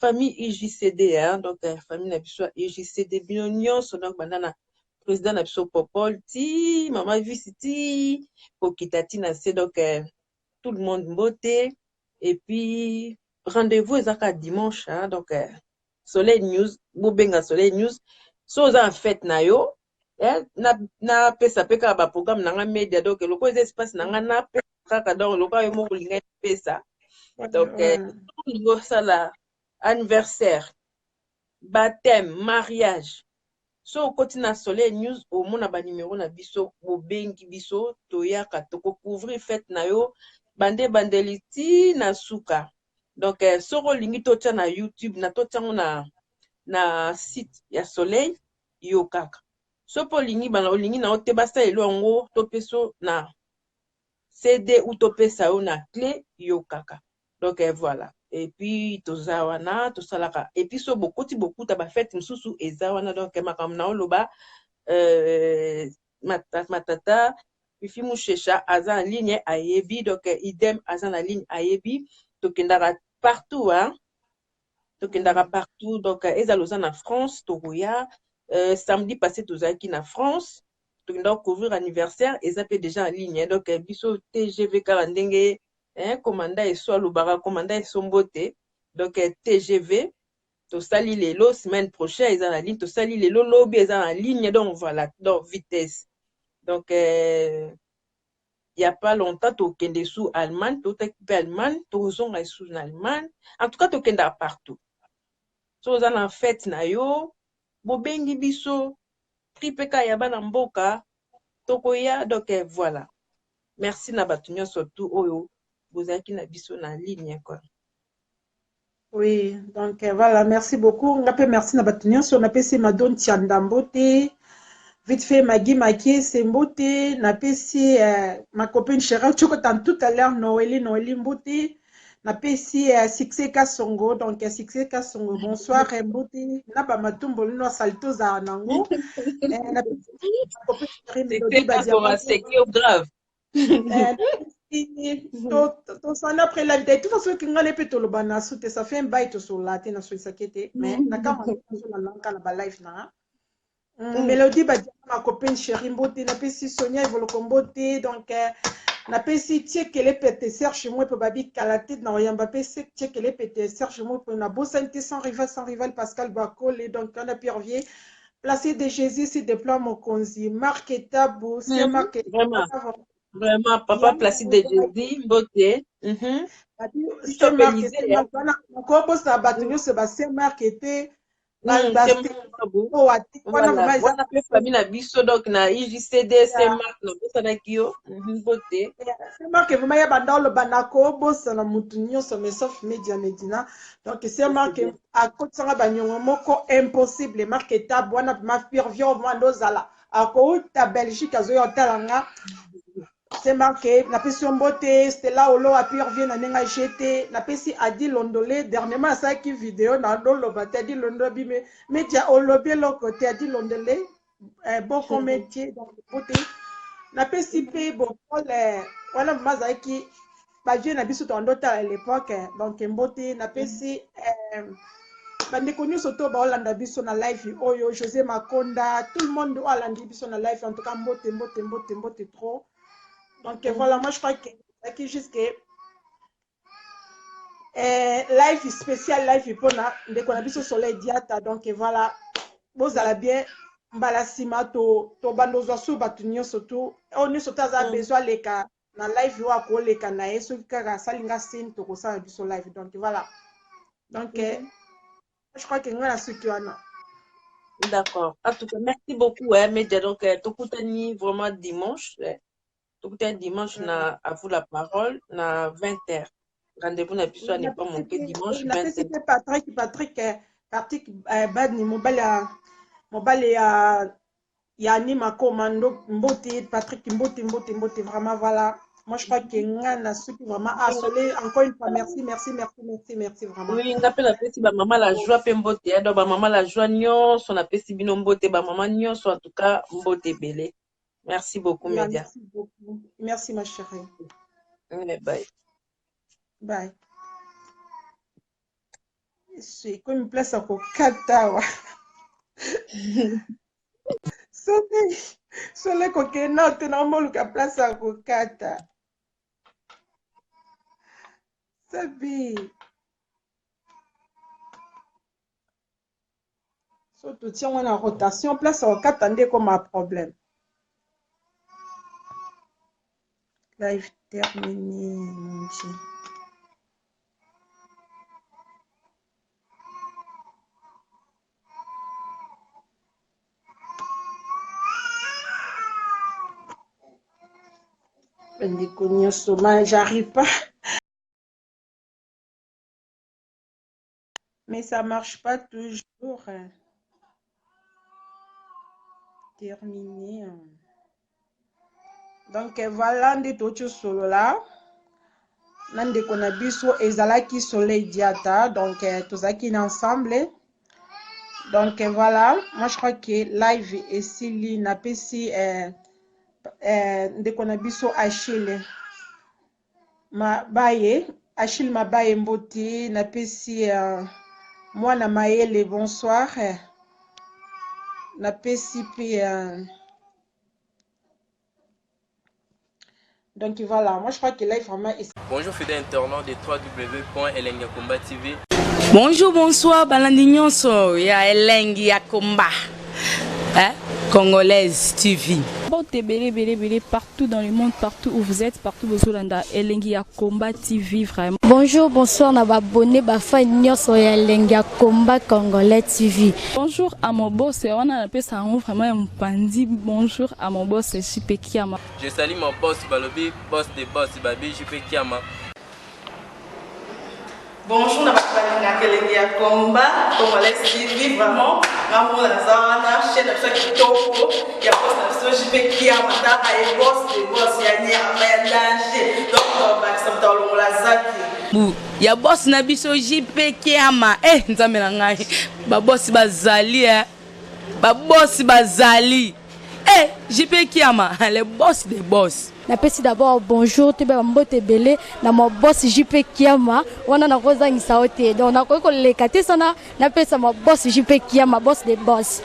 famille IJCD donc famille na biso IJCD bino nyonso donc bandana président na biso Popol ti mama vice ti kokita ti na se donc tout le monde mbote et puis rendez-vous ezaka dimanche donc Soleil News bobenga Soleil News so za en fête na yo na pesa pe ka ba programme nanga media donc loko ez espace nanga na pesa kaka donc loko yo mo kulinga pesa donc niveau ça la anniversaire baptême mariage So okoti na Soleil News omona ba numéro na biso bobengi biso toyaka toko couvrir fête na yo bande bandeliti na suka. Donc soko lingi totia na YouTube na totia na site ya Soleil yo kaka. So po lingi bana olingi na otebasa elo ngo topeso na CD ou topesa yo na clé yo kaka. Donc voilà. Et puis tozawana tosalaka. Et puis so beaucoup ta fête msusu ezawana donc makamna oloba matata Fifi Mouchecha aza en ligne ayebi donc idem aza en ligne ayebi tokendaka partout hein. Tokendaka partout donc ezaloza na France tokoya samedi passé tozalaki na France tokendaka couvrir anniversaire ezape déjà en ligne hein. Donc biso TGV kala ndenge hein commanda eso alobaka commanda eso mbote donc TGV tosali lelo semaine prochaine eza na ligne tosali lelo lobi eza na ligne donc voilà donc vitesse donc il y a pas longtemps tokende sous Allemagne totaki pe Allemagne tozonga sous Allemagne en tout cas tokenda partout so oza na fête na yo bobengi biso tripeka ya bana mboka tokoya donc voilà merci na bato nyonso tu oyo bozalaki na biso na ligne quoi. Oui, donc voilà, merci beaucoup. On appelle merci na batunyo sur on appelle c'est Madone Tiandambote. Vite fait Magui Makie c'est Mbote, na pesi ma copine Chéral tu tant tout à l'heure Noélie Mbote. Na pesi Succès Kasongo donc Succès Kasongo bonsoir Mbote. Na ba matumbo no salto za nango. Na pesi ma copine Chéral Melody Badiama. C'est grave. tosana après la vidéo de toute façon kinga ne peut toloba na soute ça fait un bail to solate na so sakete mais na kama na lanka na ba live na Mélodie ba ma copine chérie mbote na pesi Sonia Evolokombote donc na pesi tiekele pete Serge moi pe babi kalate na oyamba pesi tiekele pete Serge moi pe na bosante sans rival Pascal Bakole donc on a Piervier placé de Jésus se déploie mon konzi Marketa Bou c'est Marketa Vraiment, papa Placide de Jésus, beauté. C'est marqué, c'est marqué. Comment ça va te se passer marqué? Voilà, famille na biso donc na IJCD c'est marque na bosa na kio beauté. C'est marqué vraiment ya banda le banako bosa na mutu nyonso mais sauf média medina. Donc c'est marqué à côté sanga banyongo moko impossible marqué ta bwana ma firvio mwando zala. Ako ta Belgique azoyo talanga. C'est marqué, la pesi mbote, Stella Olo a pu revenir na nenga jeté, la pesi a dit londolé, dernièrement ça qui vidéo na ndolo bata dit londobi mais tu as olobé le côté a dit londolé, bon comme métier donc mbote. La pesi pe bon voilà maza qui ba je na biso to ndota à l'époque donc mbote na pesi bande connu soto ba Olanda biso na live oyo José Makonda, tout le monde Olanda biso na live en tout cas mbote trop. Donc voilà, moi je crois que c'est juste que live spécial, live pour de qu'on a vu sur soleil diata. Donc voilà, vous allez bien. Mbala sima to bandozo su batunyo surtout. On est surtout à besoin les cas na live wa ko les cas na yeso kaka salinga sin to ko sa biso live. Donc voilà. Donc je crois que ngana sukiwana. D'accord. En tout cas, merci beaucoup hein, Média. Donc tokutani vraiment dimanche. Tout un dimanche, à vous la parole, na 20h. Rendez-vous na biso n'est pas manqué dimanche 20h. Patrick Badni mobile ya Nima Commando Mbote Patrick Mbote vraiment voilà. Moi je crois que ngana ceux qui vraiment assolé encore une fois merci vraiment. Oui, on appelle la petite maman la joie pe Mbote donc maman la joie nyon son appelle si bino Mbote maman nyon en tout cas Mbote belé. Merci beaucoup, Média. Merci beaucoup. Merci, ma chérie. Bye. Bye. C'est comme une place à Kokata. Sole kokena tenamo luka place à Kokata. Sabi. Surtout tiens on a rotation place à Kokata ndé comme un problème. Live terminé, mon Dieu. J'arrive pas. Mais ça marche pas toujours. Terminé. Donc voilà, on est tout solo là. Nande kona biso ezalaki soleil diata. Donc tout ça qui est ensemble. Donc voilà, moi je crois que live et Sili n'a pas si ndeko na biso Achille Mabaye mboti na pesi moi na Maëlle bonsoir na pesi puis donc voilà, moi je crois que là vraiment Bonjour fidèles internautes de www.elengiakomba TV. Bonjour, bonsoir, balandi nyonso ya Elengi ya Komba. Congolaise TV. Bon, belé, partout dans le monde, partout où vous êtes, partout où vous êtes, Elengi ya Komba TV, vraiment. Bonjour, bonsoir, na babonné, bafa nyonso ya Elengi ya Komba Congolais TV. Bonjour à mon boss, on a appelé ça vraiment un pandi. Bonjour à mon boss, JP Kiama. Je salue mon boss Balobi, boss des boss, Babi JP Kiama. Bonjour, na Elengi ya Komba Congolais TV, vraiment. Maman Lazana, chaîne de chaque topo, il y a pas de JP Kiama, et boss des boss, il y a un danger. Donc, on va se mettre dans Lazaki. Ya boss na biso JP Kiama nzambe na ngai ba boss bazali ba boss bazali JP Kiama le boss des boss. Napesi d'abord bonjour te ba mbote belé na mo boss JP Kiama wana na kozangisa ote donc na ko lekate sana napesa mo boss JP Kiama boss des boss.